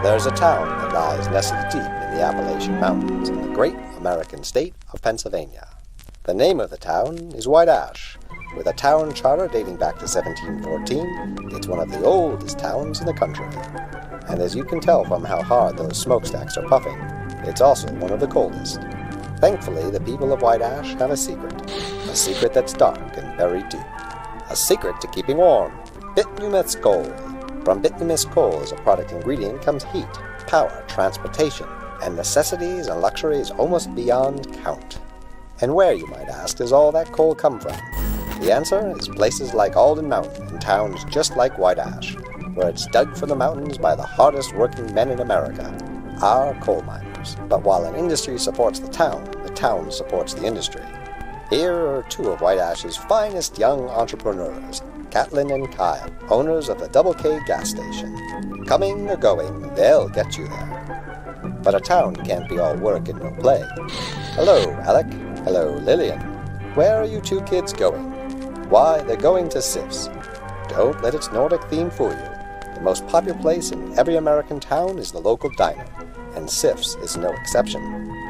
There's a town that lies nestled deep in the Appalachian Mountains in the great American state of Pennsylvania. The name of the town is White Ash. With a town charter dating back to 1714, it's one of the oldest towns in the country. And as you can tell from how hard those smokestacks are puffing, it's also one of the coldest. Thankfully, the people of White Ash have a secret that's dark and very deep. A secret to keeping warm, bituminous coal. From bituminous coal as a product ingredient comes heat, power, transportation, and necessities and luxuries almost beyond count. And where, you might ask, does all that coal come from? The answer is places like Alden Mountain and towns just like White Ash, where it's dug from the mountains by the hardest working men in America, our coal miners. But while an industry supports the town supports the industry. Here are two of White Ash's finest young entrepreneurs, Catlin and Kyle, owners of the Double K gas station. Coming or going, they'll get you there. But a town can't be all work and no play. Hello, Alec. Hello, Lillian. Where are you two kids going? Why, they're going to Sif's. Don't let its Nordic theme fool you. The most popular place in every American town is the local diner, and Sif's is no exception.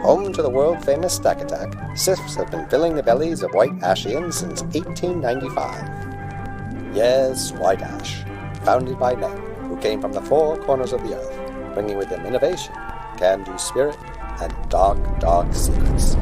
Home to the world-famous Stack Attack, Sif's have been filling the bellies of White Ashians since 1895. Yes, White Ash, founded by men who came from the four corners of the earth, bringing with them innovation, can-do spirit, and dark, dark secrets.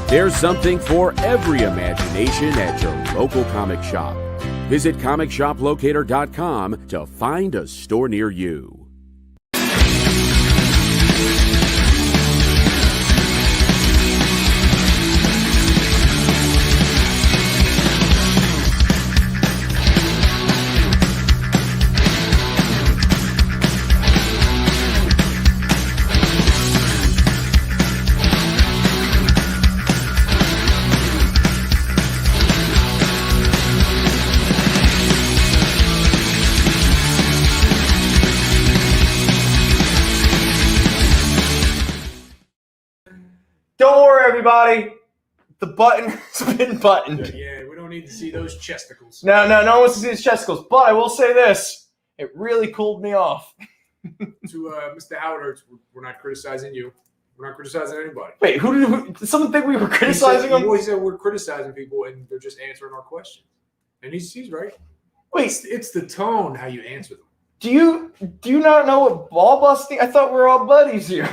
There's something for every imagination at your local comic shop. Visit ComicShopLocator.com to find a store near you. Don't worry, everybody. The button has been buttoned. Yeah, we don't need to see those chesticles. No one wants to see his chesticles. But I will say this. It really cooled me off. To Mr. Howard Hurts, we're not criticizing you. We're not criticizing anybody. Wait, did someone think we were criticizing him? He said we're criticizing people and they're just answering our questions. And he's right. Wait, It's the tone, how you answer them. do you not know what ball busting? I thought we were all buddies here.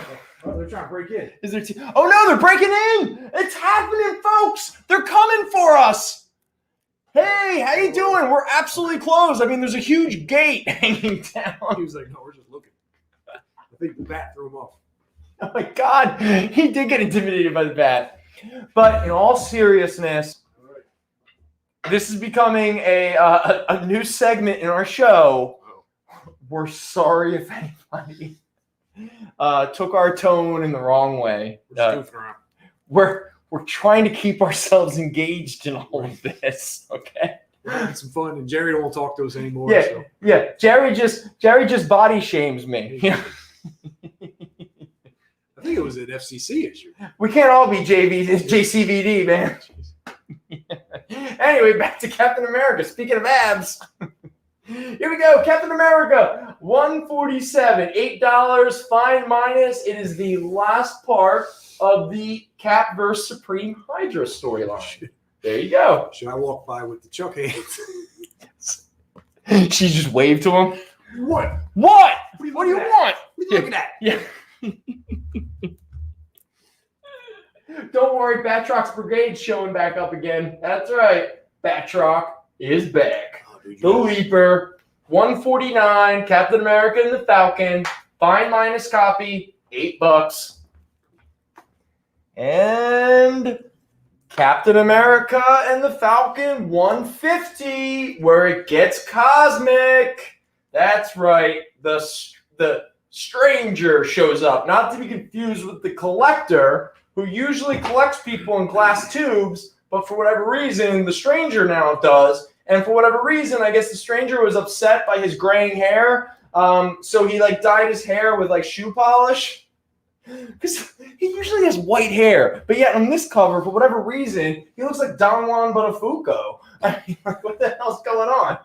Oh, they're trying to break in. Is there oh no, they're breaking in! It's happening, folks! They're coming for us! Hey, how you doing? We're absolutely closed. I mean, there's a huge gate hanging down. He was like, no, we're just looking. I think the bat threw him off. Oh my God, he did get intimidated by the bat. But in all seriousness, this is becoming a new segment in our show. We're sorry if anybody took our tone in the wrong way. We're just goofing around. We're trying to keep ourselves engaged in all of this, okay? We're having some fun, and Jerry don't want to talk to us anymore. Yeah, So. yeah. Jerry just body shames me. You know? I think it was an FCC issue. We can't all be JCVD, man. Anyway, back to Captain America. Speaking of abs, here we go. Captain America, $147, $8, fine minus. It is the last part of the Cap vs. Supreme Hydra storyline. There you go. Should I walk by with the chuck hands? She just waved to him. What? What? What do you What do you looking want? What are you looking at? Yeah. Don't worry, Batrock's brigade's showing back up again. That's right. Batrock is back. Oh, dude, The Leaper, $149, Captain America and the Falcon, fine minus copy, $8. And Captain America and the Falcon, $150, where it gets cosmic. That's right. The Stranger shows up, not to be confused with the Collector, who usually collects people in glass tubes, but for whatever reason, the Stranger now does. And for whatever reason, I guess the Stranger was upset by his graying hair, so he dyed his hair with shoe polish. Because he usually has white hair, but yet on this cover, for whatever reason, he looks like Don Juan Botafuco. I mean, what the hell's going on?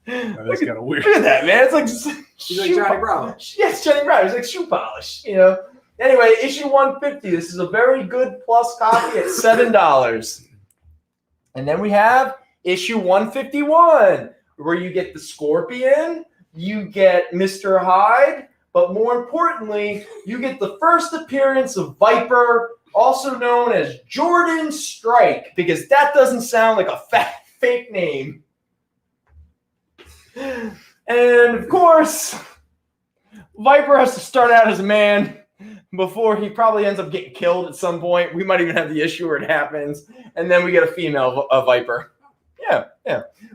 That's kind of weird. Look at that, man. It's like He's like Johnny Bravo. Yes, Johnny Bravo. It's like shoe polish, you know. Anyway, issue 150. This is a very good plus copy at $7. And then we have issue 151, where you get the Scorpion, you get Mr. Hyde, but more importantly, you get the first appearance of Viper, also known as Jordan Strike, because that doesn't sound like a fake name. And of course, Viper has to start out as a man before he probably ends up getting killed at some point. We might even have the issue where it happens. And then we get a female Viper. Yeah.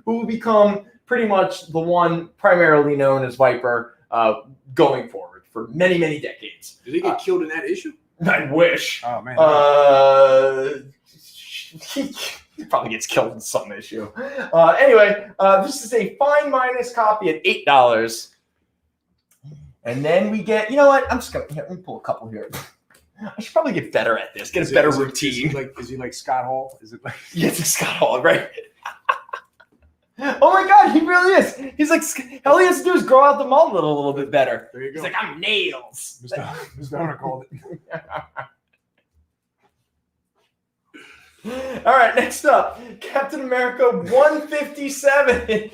Who will become pretty much the one primarily known as Viper going forward for many, many decades. Did he get killed in that issue? I wish. Oh, man. He probably gets killed in some issue. Anyway, this is a fine minus copy at $8. And then we get, you know what? I'm just going to let me pull a couple here. I should probably get better at this, get a better routine. Is he like Scott Hall? Is it like Yeah, it's like Scott Hall, right? Oh my God, he really is. He's like, all he has to do is grow out the mullet a little bit better. There you go. He's like, I'm Nails. Mr. Hunter called it. All right, next up, Captain America 157.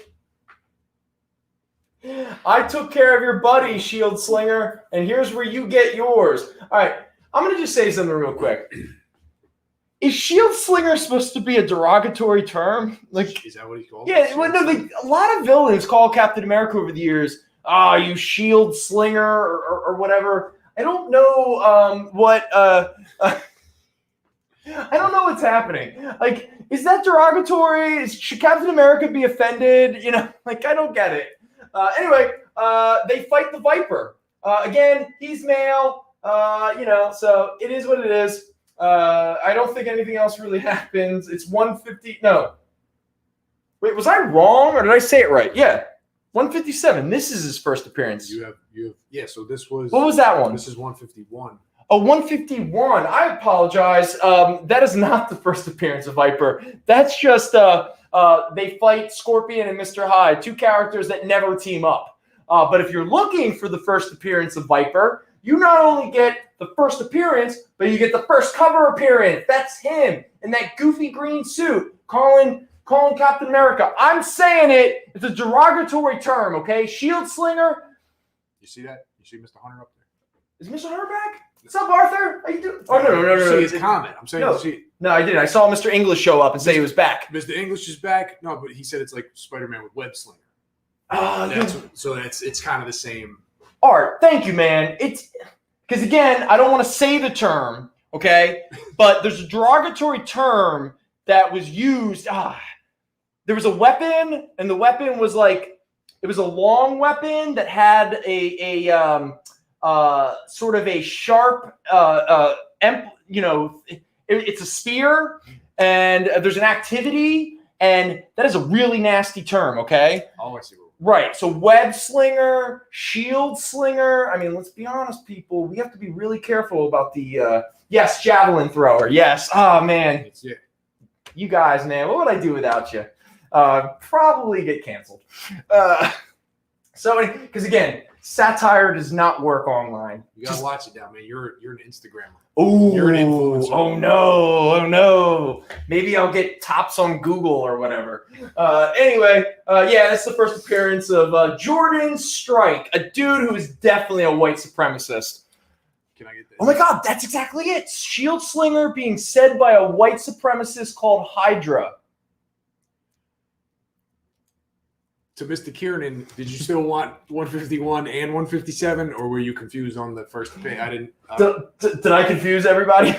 I took care of your buddy, Shield Slinger, and here's where you get yours. All right, I'm going to just say something real quick. Is Shield Slinger supposed to be a derogatory term? Is that what he called? Yeah, well, no, a lot of villains call Captain America over the years, you Shield Slinger or whatever. I don't know I don't know what's happening. Is that derogatory? Should Captain America be offended? You know, I don't get it. Anyway, they fight the Viper. Again, he's male, so it is what it is. I don't think anything else really happens. It's 150. No. Wait, was I wrong or did I say it right? Yeah. 157. This is his first appearance. You have. Yeah. So this was. What was that one? This is 151. Oh, 151. I apologize. That is not the first appearance of Viper. That's just they fight Scorpion and Mr. Hyde, two characters that never team up. But if you're looking for the first appearance of Viper, you not only get the first appearance, but you get the first cover appearance. That's him in that goofy green suit, calling Captain America. I'm saying it. It's a derogatory term, okay? Shield slinger. You see that? You see Mr. Hunter up there? Is Mr. Hunter back? What's up, Arthur? How you doing? Oh, no. You see his comment. I'm saying no. you see. No, I didn't. I saw Mr. English show up and say he was back. Mr. English is back. No, but he said it's like Spider-Man with web slinger. It's kind of the same. Art, thank you, man. It's because again, I don't want to say the term, okay? But there's a derogatory term that was used. There was a weapon, and the weapon was like it was a long weapon that had a sort of a sharp, it's a spear, and there's an activity, and that is a really nasty term, okay? Oh, I see. Right. So web slinger, shield slinger. I mean, let's be honest, people. We have to be really careful about the javelin thrower. Yes. Oh man. You guys, man, what would I do without you? Probably get canceled. Because again, satire does not work online. You gotta watch it now, man. You're an Instagrammer. Oh, you're an influencer. Oh no. Maybe I'll get tops on Google or whatever. Anyway, that's the first appearance of Jordan Strike, a dude who is definitely a white supremacist. Can I get this? Oh my God, that's exactly it. Shield slinger being said by a white supremacist called Hydra. To Mr. Kiernan, did you still want 151 and 157, or were you confused on the first page? I didn't. Did I confuse everybody?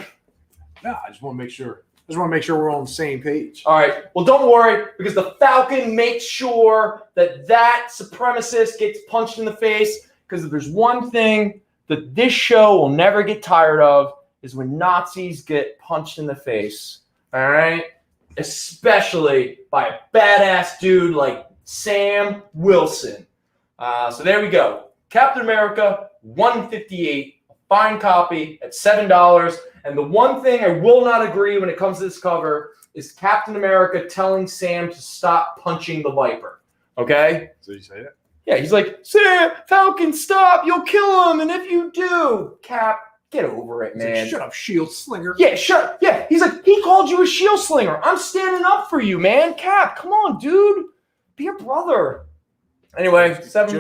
No, I just want to make sure. We're on the same page. All right. Well, don't worry, because the Falcon makes sure that supremacist gets punched in the face. Because if there's one thing that this show will never get tired of, is when Nazis get punched in the face. All right, especially by a badass dude like Sam Wilson. So there we go. Captain America 158, a fine copy at $7. And the one thing I will not agree when it comes to this cover is Captain America telling Sam to stop punching the Viper. Okay? So you say that? Yeah, he's like, Sam, Falcon, stop. You'll kill him. And if you do, Cap, get over it, man. Like, shut up, shield slinger. Yeah, shut. Yeah, he's like, he called you a shield slinger. I'm standing up for you, man. Cap, come on, dude. Be a brother. Anyway, $7.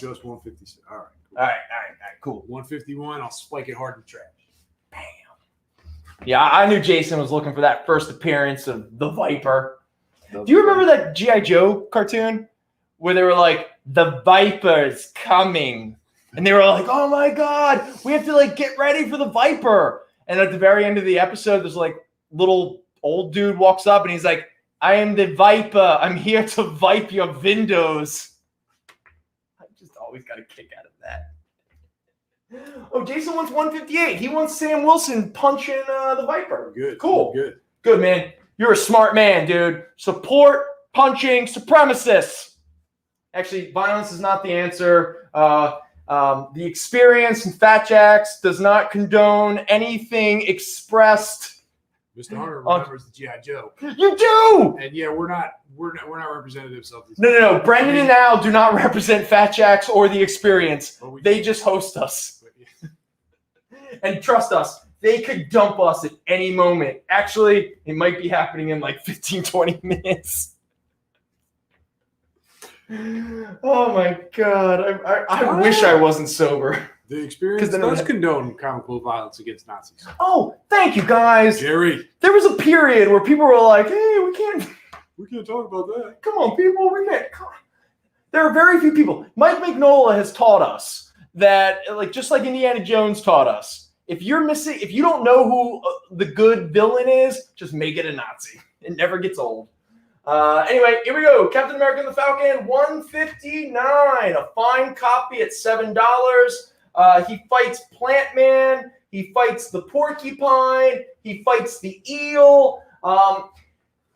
Just 156. All right. Cool. All right, cool. 151. I'll spike it hard in the trash. Bam. Yeah, I knew Jason was looking for that first appearance of the Viper. Do you remember that G.I. Joe cartoon where they were like, the Viper's coming? And they were like, oh my God, we have to like get ready for the Viper. And at the very end of the episode, there's like little old dude walks up and he's like, I am the Viper. I'm here to vipe your windows. I just always got a kick out of that. Oh, Jason wants 158. He wants Sam Wilson punching the Viper. Good. Cool. Good, man. You're a smart man, dude. Support punching supremacists. Actually, violence is not the answer. The experience in Fat Jacks does not condone anything expressed. Mr. Hunter remembers the G.I. Joe. You do! And yeah, we're not representatives of this. No. Brendan and Al do not represent Fat Jacks or the experience. They just host us. And trust us, they could dump us at any moment. Actually, it might be happening in like 15, 20 minutes. Oh my God. I wish I wasn't sober. The experience does condone comic book violence against Nazis. Oh, thank you guys. Jerry. There was a period where people were like, hey, we can't talk about that. Come on, people. We can't. Come on. There are very few people. Mike Mignola has taught us that, like, just like Indiana Jones taught us, if you don't know who the good villain is, just make it a Nazi. It never gets old. Anyway, here we go. Captain America and the Falcon, 159. A fine copy at $7. He fights Plant Man. He fights the porcupine. He fights the eel.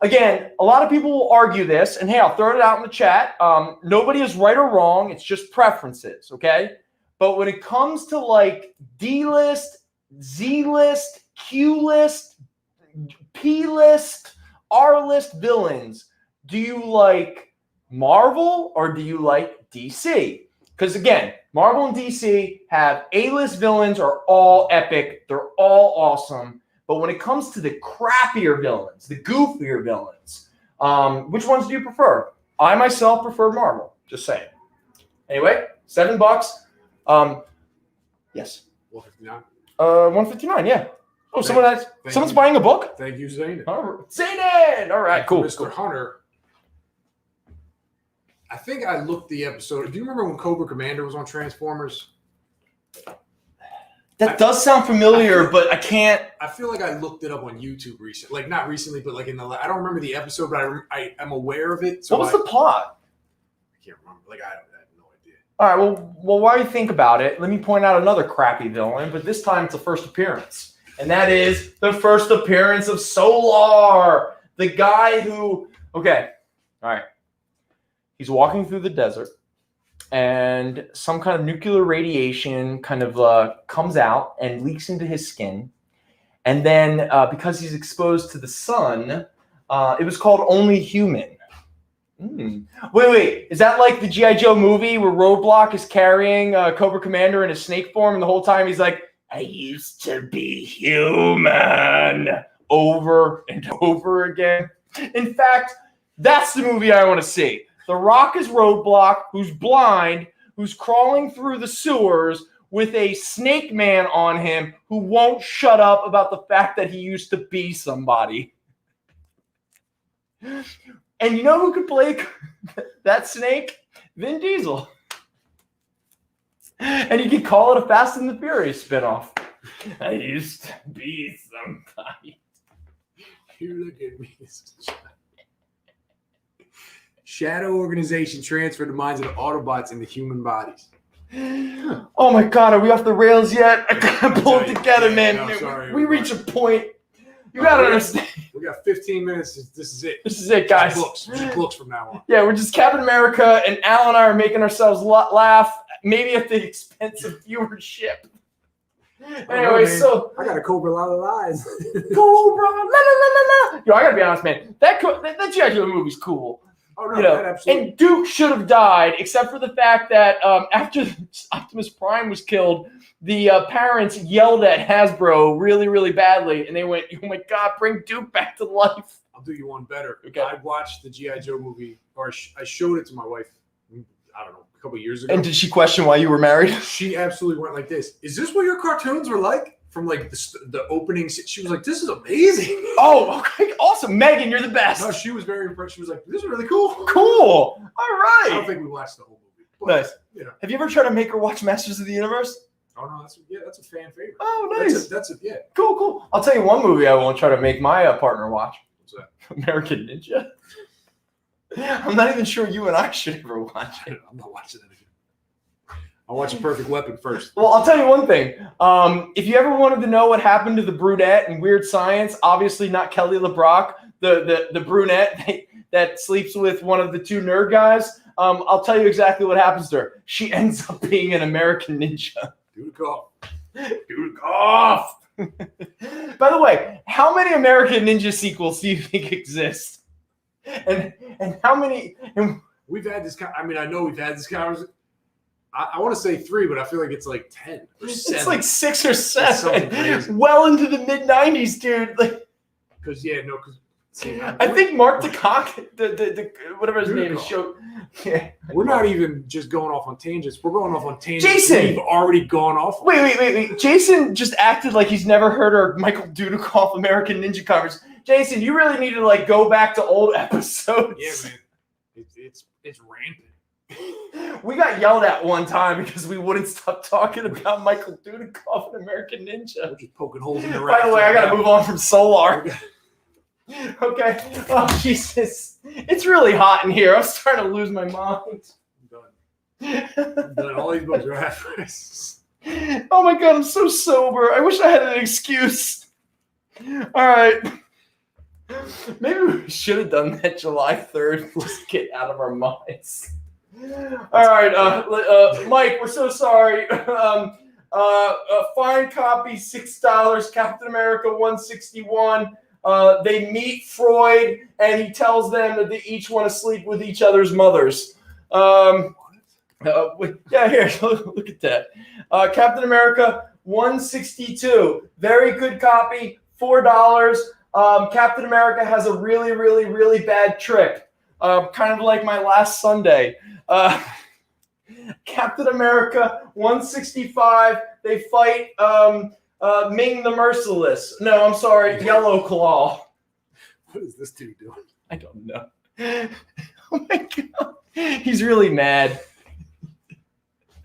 Again, a lot of people will argue this, and hey, I'll throw it out in the chat. Nobody is right or wrong. It's just preferences, okay? But when it comes to like D-list, Z-list, Q-list, P-list, R-list villains, do you like Marvel or do you like DC? Because again, Marvel and DC have A-list villains are all epic. They're all awesome. But when it comes to the crappier villains, the goofier villains, which ones do you prefer? I myself prefer Marvel. Just saying. Anyway, $7. Yes. 159. 159. Yeah. Oh, someone's buying a book. Thank you, Zayn. Zayn. All right. Cool. Mr. Hunter. I think I looked the episode. Do you remember when Cobra Commander was on Transformers? That does sound familiar, but I can't. I feel like I looked it up on YouTube recently. Like, not recently, but like I don't remember the episode, but I am aware of it. So what was the plot? I can't remember. Like, I have no idea. All right, well, while you think about it, let me point out another crappy villain, but this time it's a first appearance. And that is the first appearance of Solar, the guy who, okay, all right. He's walking through the desert, and some kind of nuclear radiation kind of comes out and leaks into his skin. And then because he's exposed to the sun, it was called Only Human. Wait. Is that like the G.I. Joe movie where Roadblock is carrying Cobra Commander in a snake form, and the whole time he's like, I used to be human, over and over again? In fact, that's the movie I want to see. The Rock is Roadblock, who's blind, who's crawling through the sewers with a snake man on him who won't shut up about the fact that he used to be somebody. And you know who could play that snake? Vin Diesel. And you could call it a Fast and the Furious spinoff. I used to be somebody. You look at me. Shadow organization transferred the minds of the Autobots into human bodies. Oh my God, are we off the rails yet? I gotta pull it together, man. No, sorry, we reach a point. You gotta understand. We got 15 minutes. This is it. This is it, guys. Just books from now on. Yeah, we're just Captain America, and Al and I are making ourselves laugh, maybe at the expense of viewership. Anyway, so I got a Cobra lot of lies. Cobra, la la la la la. Yo, I gotta be honest, man. That G.I. Joe movie's cool. Oh no, that absolutely. And Duke should have died, except for the fact that after Optimus Prime was killed, the parents yelled at Hasbro really, really badly, and they went, "Oh my God, bring Duke back to life!" I'll do you one better. Okay. I watched the G.I. Joe movie, or I showed it to my wife. I don't know, a couple of years ago. And did she question why you were married? She absolutely went like this. Is this what your cartoons were like? From like the opening, she was like, "This is amazing." Oh, okay, awesome, Megan, you're the best. No, she was very impressed. She was like, "This is really cool." Cool. All right. I don't think we watched the whole movie. But, Nice. You know. Have you ever tried to make her watch Masters of the Universe? Oh no, that's a fan favorite. Oh, nice. That's a yeah. Cool. I'll tell you one movie I won't try to make my partner watch. What's that? American Ninja. I'm not even sure you and I should ever watch it. I'm not watching it again. I'll watch A Perfect Weapon first. Well, I'll tell you one thing. If you ever wanted to know what happened to the brunette in Weird Science, obviously not Kelly LeBrock, the brunette that sleeps with one of the two nerd guys, I'll tell you exactly what happens to her. She ends up being an American Ninja. Dude, go. Dude, off. By the way, how many American Ninja sequels do you think exist? And how many? We've had this. I mean, I know we've had this conversation. I want to say 3, but I feel like it's like 10 or 7. It's like 6 or 7. Well into the mid '90s, dude. Like, I think Mark DeCock, the whatever his name is, showed. Yeah. We're not even just going off on tangents. We're going off on tangents. Jason, we've already gone off. Wait. Jason just acted like he's never heard our Michael Dudikoff American Ninja covers. Jason, you really need to like go back to old episodes. Yeah, man. It's rampant. We got yelled at one time because we wouldn't stop talking about Michael Dudikoff and American Ninja. We're just poking holes in the By the way, I got to move on from Solar. Okay. Oh, Jesus. It's really hot in here. I'm starting to lose my mind. I'm done. All these books are half price. Oh, my God. I'm so sober. I wish I had an excuse. All right. Maybe we should have done that July 3rd. Just get out of our minds. All right, Mike, we're so sorry. Fine copy, $6. Captain America 161. They meet Freud, and he tells them that they each want to sleep with each other's mothers. Yeah, here, look at that. Captain America 162. Very good copy, $4. Captain America has a really, really, really bad trick. Kind of like my last Sunday. Captain America 165. They fight Ming the Merciless. No, I'm sorry, Yellow Claw. What is this dude doing? I don't know. Oh my god, he's really mad.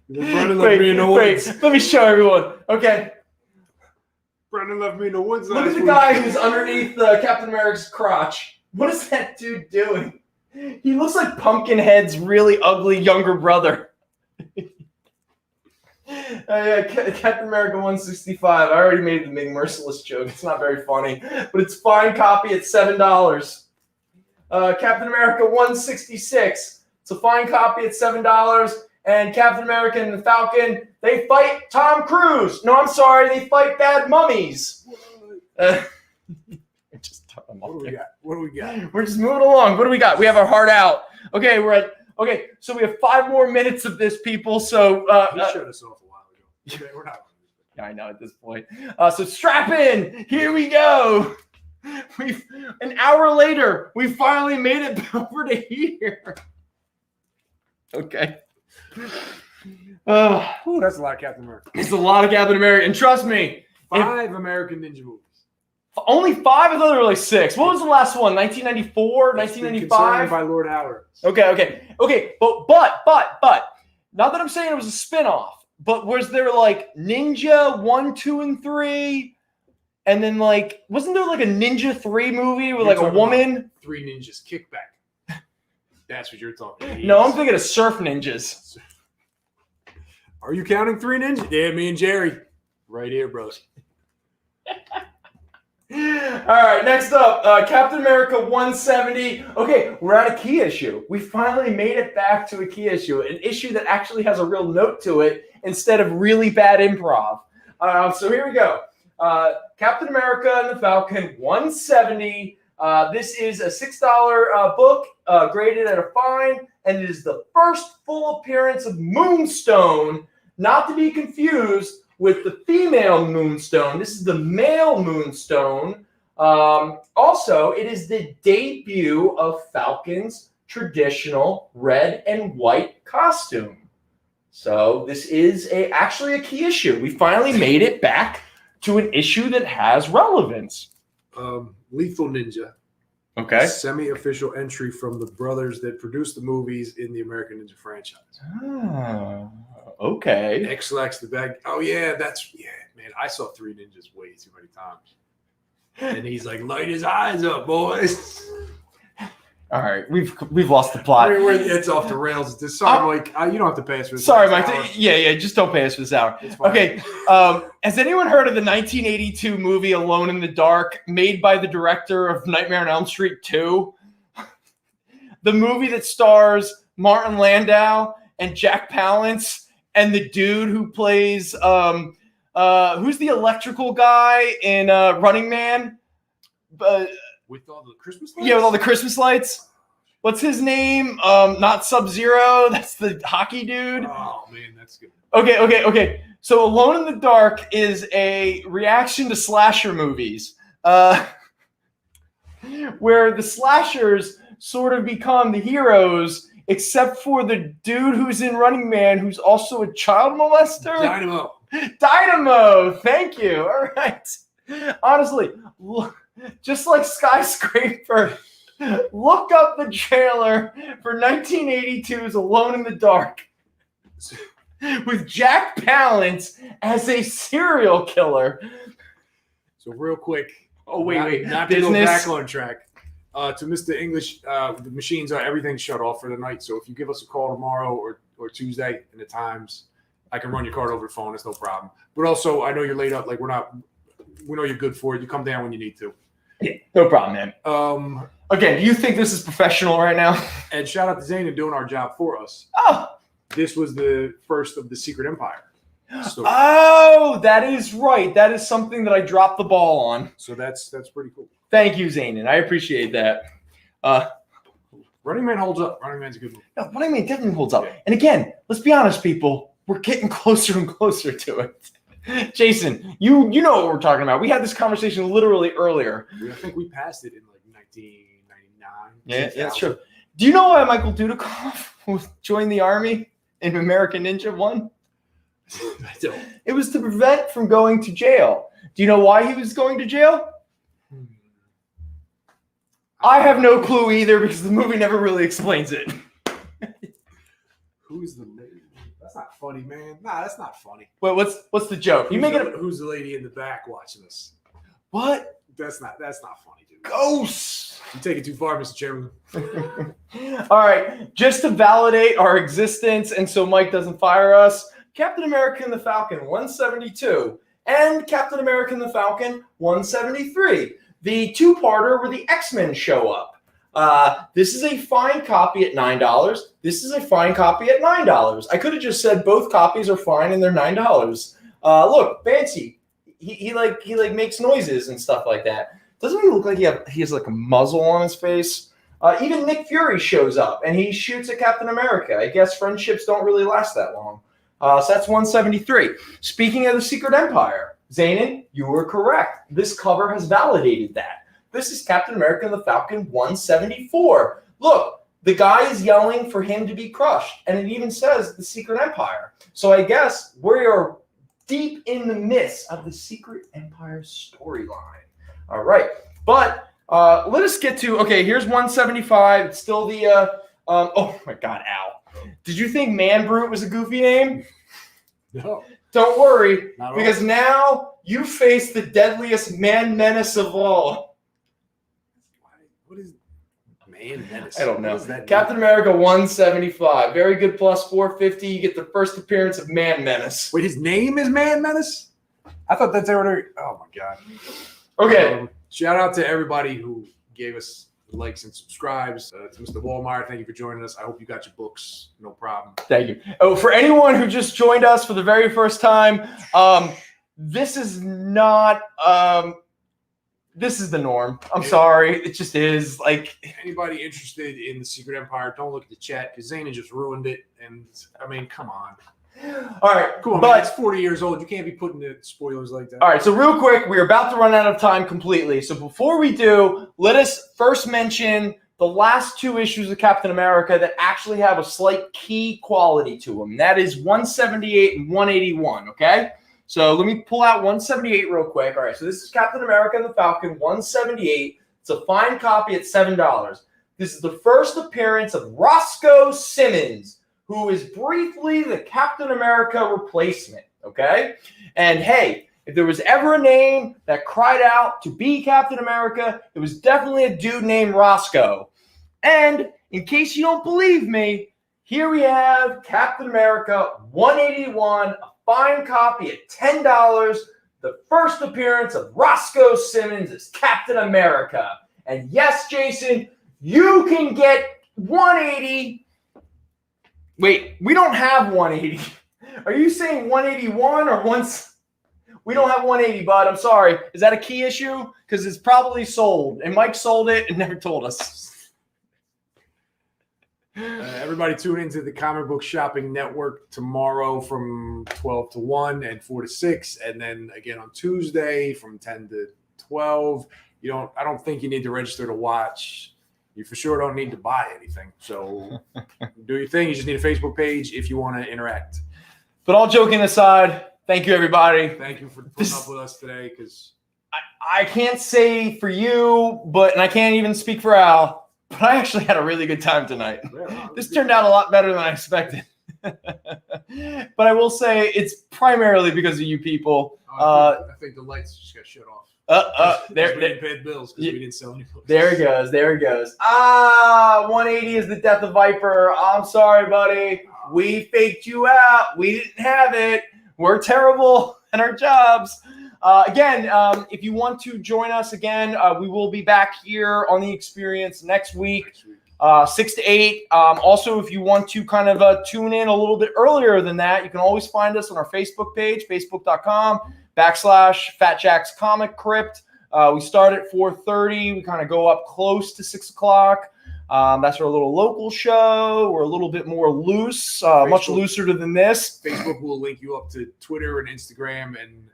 Brendan left me in the woods. Wait, let me show everyone. Okay. Brendan left me in the woods. Look at the guy who's underneath Captain America's crotch. What is that dude doing? He looks like Pumpkinhead's really ugly younger brother. Yeah, Captain America 165. I already made the Ming Merciless joke. It's not very funny, but it's fine copy at $7. Captain America 166. It's a fine copy at $7. And Captain America and the Falcon, they fight Tom Cruise. No, I'm sorry, they fight bad mummies. Just what do we got? What do we got? We're just moving along. What do we got? We have our heart out. Okay, so we have 5 more minutes of this, people. So he shut us off a while ago. Okay, we're not. Yeah, I know at this point. So strap in. Here we go. An hour later, we finally made it over to here. Okay. Ooh, that's a lot of Captain America. It's a lot of Captain America, and trust me, 5 American Ninja movies. Only 5? I thought there were like 6. What was the last one? 1994, 1995? By Lord Howard. Okay. But not that I'm saying it was a spinoff, but was there like Ninja 1, 2, and 3? And then like, wasn't there like a Ninja 3 movie with like a woman? 3 Ninjas Kickback. That's what you're talking about. No, I'm thinking of Surf Ninjas. Are you counting 3 Ninjas? Yeah, me and Jerry. Right here, bros. All right, next up, Captain America 170. Okay, we're at a key issue. We finally made it back to a key issue, an issue that actually has a real note to it instead of really bad improv. So here we go. Captain America and the Falcon 170. This is a $6 book, graded at a fine, and it is the first full appearance of Moonstone, not to be confused with the female Moonstone. This is the male Moonstone. Also, it is the debut of Falcon's traditional red and white costume. So this is actually a key issue. We finally made it back to an issue that has relevance. Lethal Ninja. Okay. Semi-official entry from the brothers that produced the movies in the American Ninja franchise. Okay. X-Lax the bag. Oh, yeah, man. I saw 3 Ninjas way too many times. And he's like, light his eyes up, boys. All right, we've lost the plot. It's off the rails. Sorry, Mike. You don't have to pay us for this. Sorry, Mike. Yeah, just don't pay us for this hour. Okay. Has anyone heard of the 1982 movie Alone in the Dark, made by the director of Nightmare on Elm Street 2? The movie that stars Martin Landau and Jack Palance and the dude who plays who's the electrical guy in Running Man? With all the Christmas lights? Yeah, with all the Christmas lights. What's his name? Not Sub-Zero. That's the hockey dude. Oh, man, that's good. Okay. So Alone in the Dark is a reaction to slasher movies, where the slashers sort of become the heroes, except for the dude who's in Running Man, who's also a child molester. Dynamo. Thank you. All right. Honestly, just like Skyscraper, look up the trailer for 1982's Alone in the Dark with Jack Palance as a serial killer. So real quick. Oh, wait. Not to go back on track. To Mr. English, the machines are everything's shut off for the night. So if you give us a call tomorrow or Tuesday in the times, I can run your card over the phone. It's no problem. But also, I know you're laid up. Like we know you're good for it. You come down when you need to. Yeah, no problem, man. Again, do you think this is professional right now? And shout out to Zane and doing our job for us. Oh. This was the first of the Secret Empire story. Oh, that is right. That is something that I dropped the ball on. So that's pretty cool. Thank you, Zanin. I appreciate that. Running Man holds up. Running Man's a good movie. No, Running Man definitely holds up. And again, let's be honest, people. We're getting closer and closer to it. Jason, you know what we're talking about. We had this conversation literally earlier. I think we passed it in like 1999. Yeah, that's true. Do you know why Michael Dudikoff joined the army in American Ninja 1? I don't. It was to prevent from going to jail. Do you know why he was going to jail? I have no clue either because the movie never really explains it. Who's the lady? That's not funny, man. Nah, that's not funny. Wait, what's the joke? Who's the lady in the back watching us? What? That's not funny, dude. Ghosts. You take it too far, Mr. Chairman. All right, just to validate our existence and so Mike doesn't fire us, Captain America and the Falcon 172 and Captain America and the Falcon 173. The two-parter where the X-Men show up. This is a fine copy at $9. This is a fine copy at $9. I could have just said both copies are fine and they're $9. Look, Fancy. He makes noises and stuff like that. Doesn't he look like he has like a muzzle on his face? Even Nick Fury shows up and he shoots at Captain America. I guess friendships don't really last that long. So that's 173. Speaking of the Secret Empire, Zanin, you were correct. This cover has validated that. This is Captain America and the Falcon 174. Look, the guy is yelling for him to be crushed, and it even says the Secret Empire. So I guess we are deep in the midst of the Secret Empire storyline. All right, but let us get to, okay, here's 175. It's still the, oh my God, Al. Did you think Man Brute was a goofy name? No. Don't worry, Not because all. now you face the deadliest man menace of all. What is Man Menace? I don't know. What does that Captain mean? America 175. Very good plus 450. You get the first appearance of Man Menace. Wait, his name is Man Menace? I thought that's already. Oh my God. Okay. Shout out to everybody who gave us likes and subscribes. To Mr. Walmart, thank you for joining us. I hope you got your books. No problem. Thank you. Oh, for anyone who just joined us for the very first time, this is not this is the norm. I'm sorry. It just is. Like, Anybody interested in the Secret Empire, don't look at the chat because Zayna just ruined it. And I mean, come on. all right. Come on, but man. It's 40 years old. You can't be putting the spoilers like that. all right, so real quick, we're about to run out of time completely. So before we do, let us first mention the last two issues of Captain America that actually have a slight key quality to them. That is 178 and 181, okay? So let me pull out 178 real quick. All right, so this is Captain America and the Falcon 178. It's a fine copy at $7. This is the first appearance of Roscoe Simmons, who is briefly the Captain America replacement, okay? And hey, if there was ever a name that cried out to be Captain America, it was definitely a dude named Roscoe. And in case you don't believe me, here we have Captain America 181, a fine copy at $10, the first appearance of Roscoe Simmons as Captain America. And yes, Jason, you can get 180. Wait, we don't have 180. Are you saying 181 or once? We don't have 180, bud. I'm sorry. Is that a key issue? Because it's probably sold, and Mike sold it and never told us. Everybody tune into the Comic Book Shopping Network tomorrow from 12 to 1 and 4 to 6, and then again on Tuesday from 10 to 12. I don't think you need to register to watch. You for sure don't need to buy anything. So do your thing. You just need a Facebook page if you want to interact. But all joking aside, thank you, everybody. Thank you for putting up with us today because I can't say for you, and I can't even speak for Al, but I actually had a really good time tonight. This turned out a lot better than I expected. But I will say it's primarily because of you people. I think the lights just got shut off. There, we didn't pay bills because we didn't sell any books. There he goes. 180 is the death of Viper. I'm sorry, buddy. We faked you out. We didn't have it. We're terrible at our jobs. Again, if you want to join us again, we will be back here on The Experience next week. 6 to 8. Also, if you want to kind of tune in a little bit earlier than that, you can always find us on our Facebook page, facebook.com/Fat Jack's Comic Crypt. We start at 4:30. We kind of go up close to 6 o'clock. That's our little local show. We're a little bit more loose, much looser than this. Facebook will link you up to Twitter and Instagram and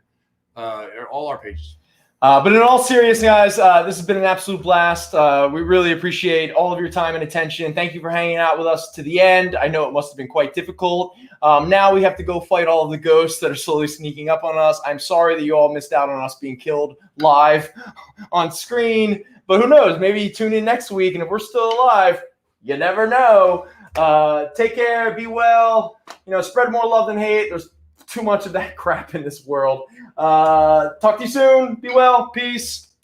all our pages. But in all seriousness, guys, this has been an absolute blast. We really appreciate all of your time and attention. Thank you for hanging out with us to the end. I know it must have been quite difficult. Now we have to go fight all of the ghosts that are slowly sneaking up on us. I'm sorry that you all missed out on us being killed live on screen. But who knows? Maybe you tune in next week, and if we're still alive, you never know. Take care. Be well. Spread more love than hate. There's too much of that crap in this world. Talk to you soon. Be well. Peace.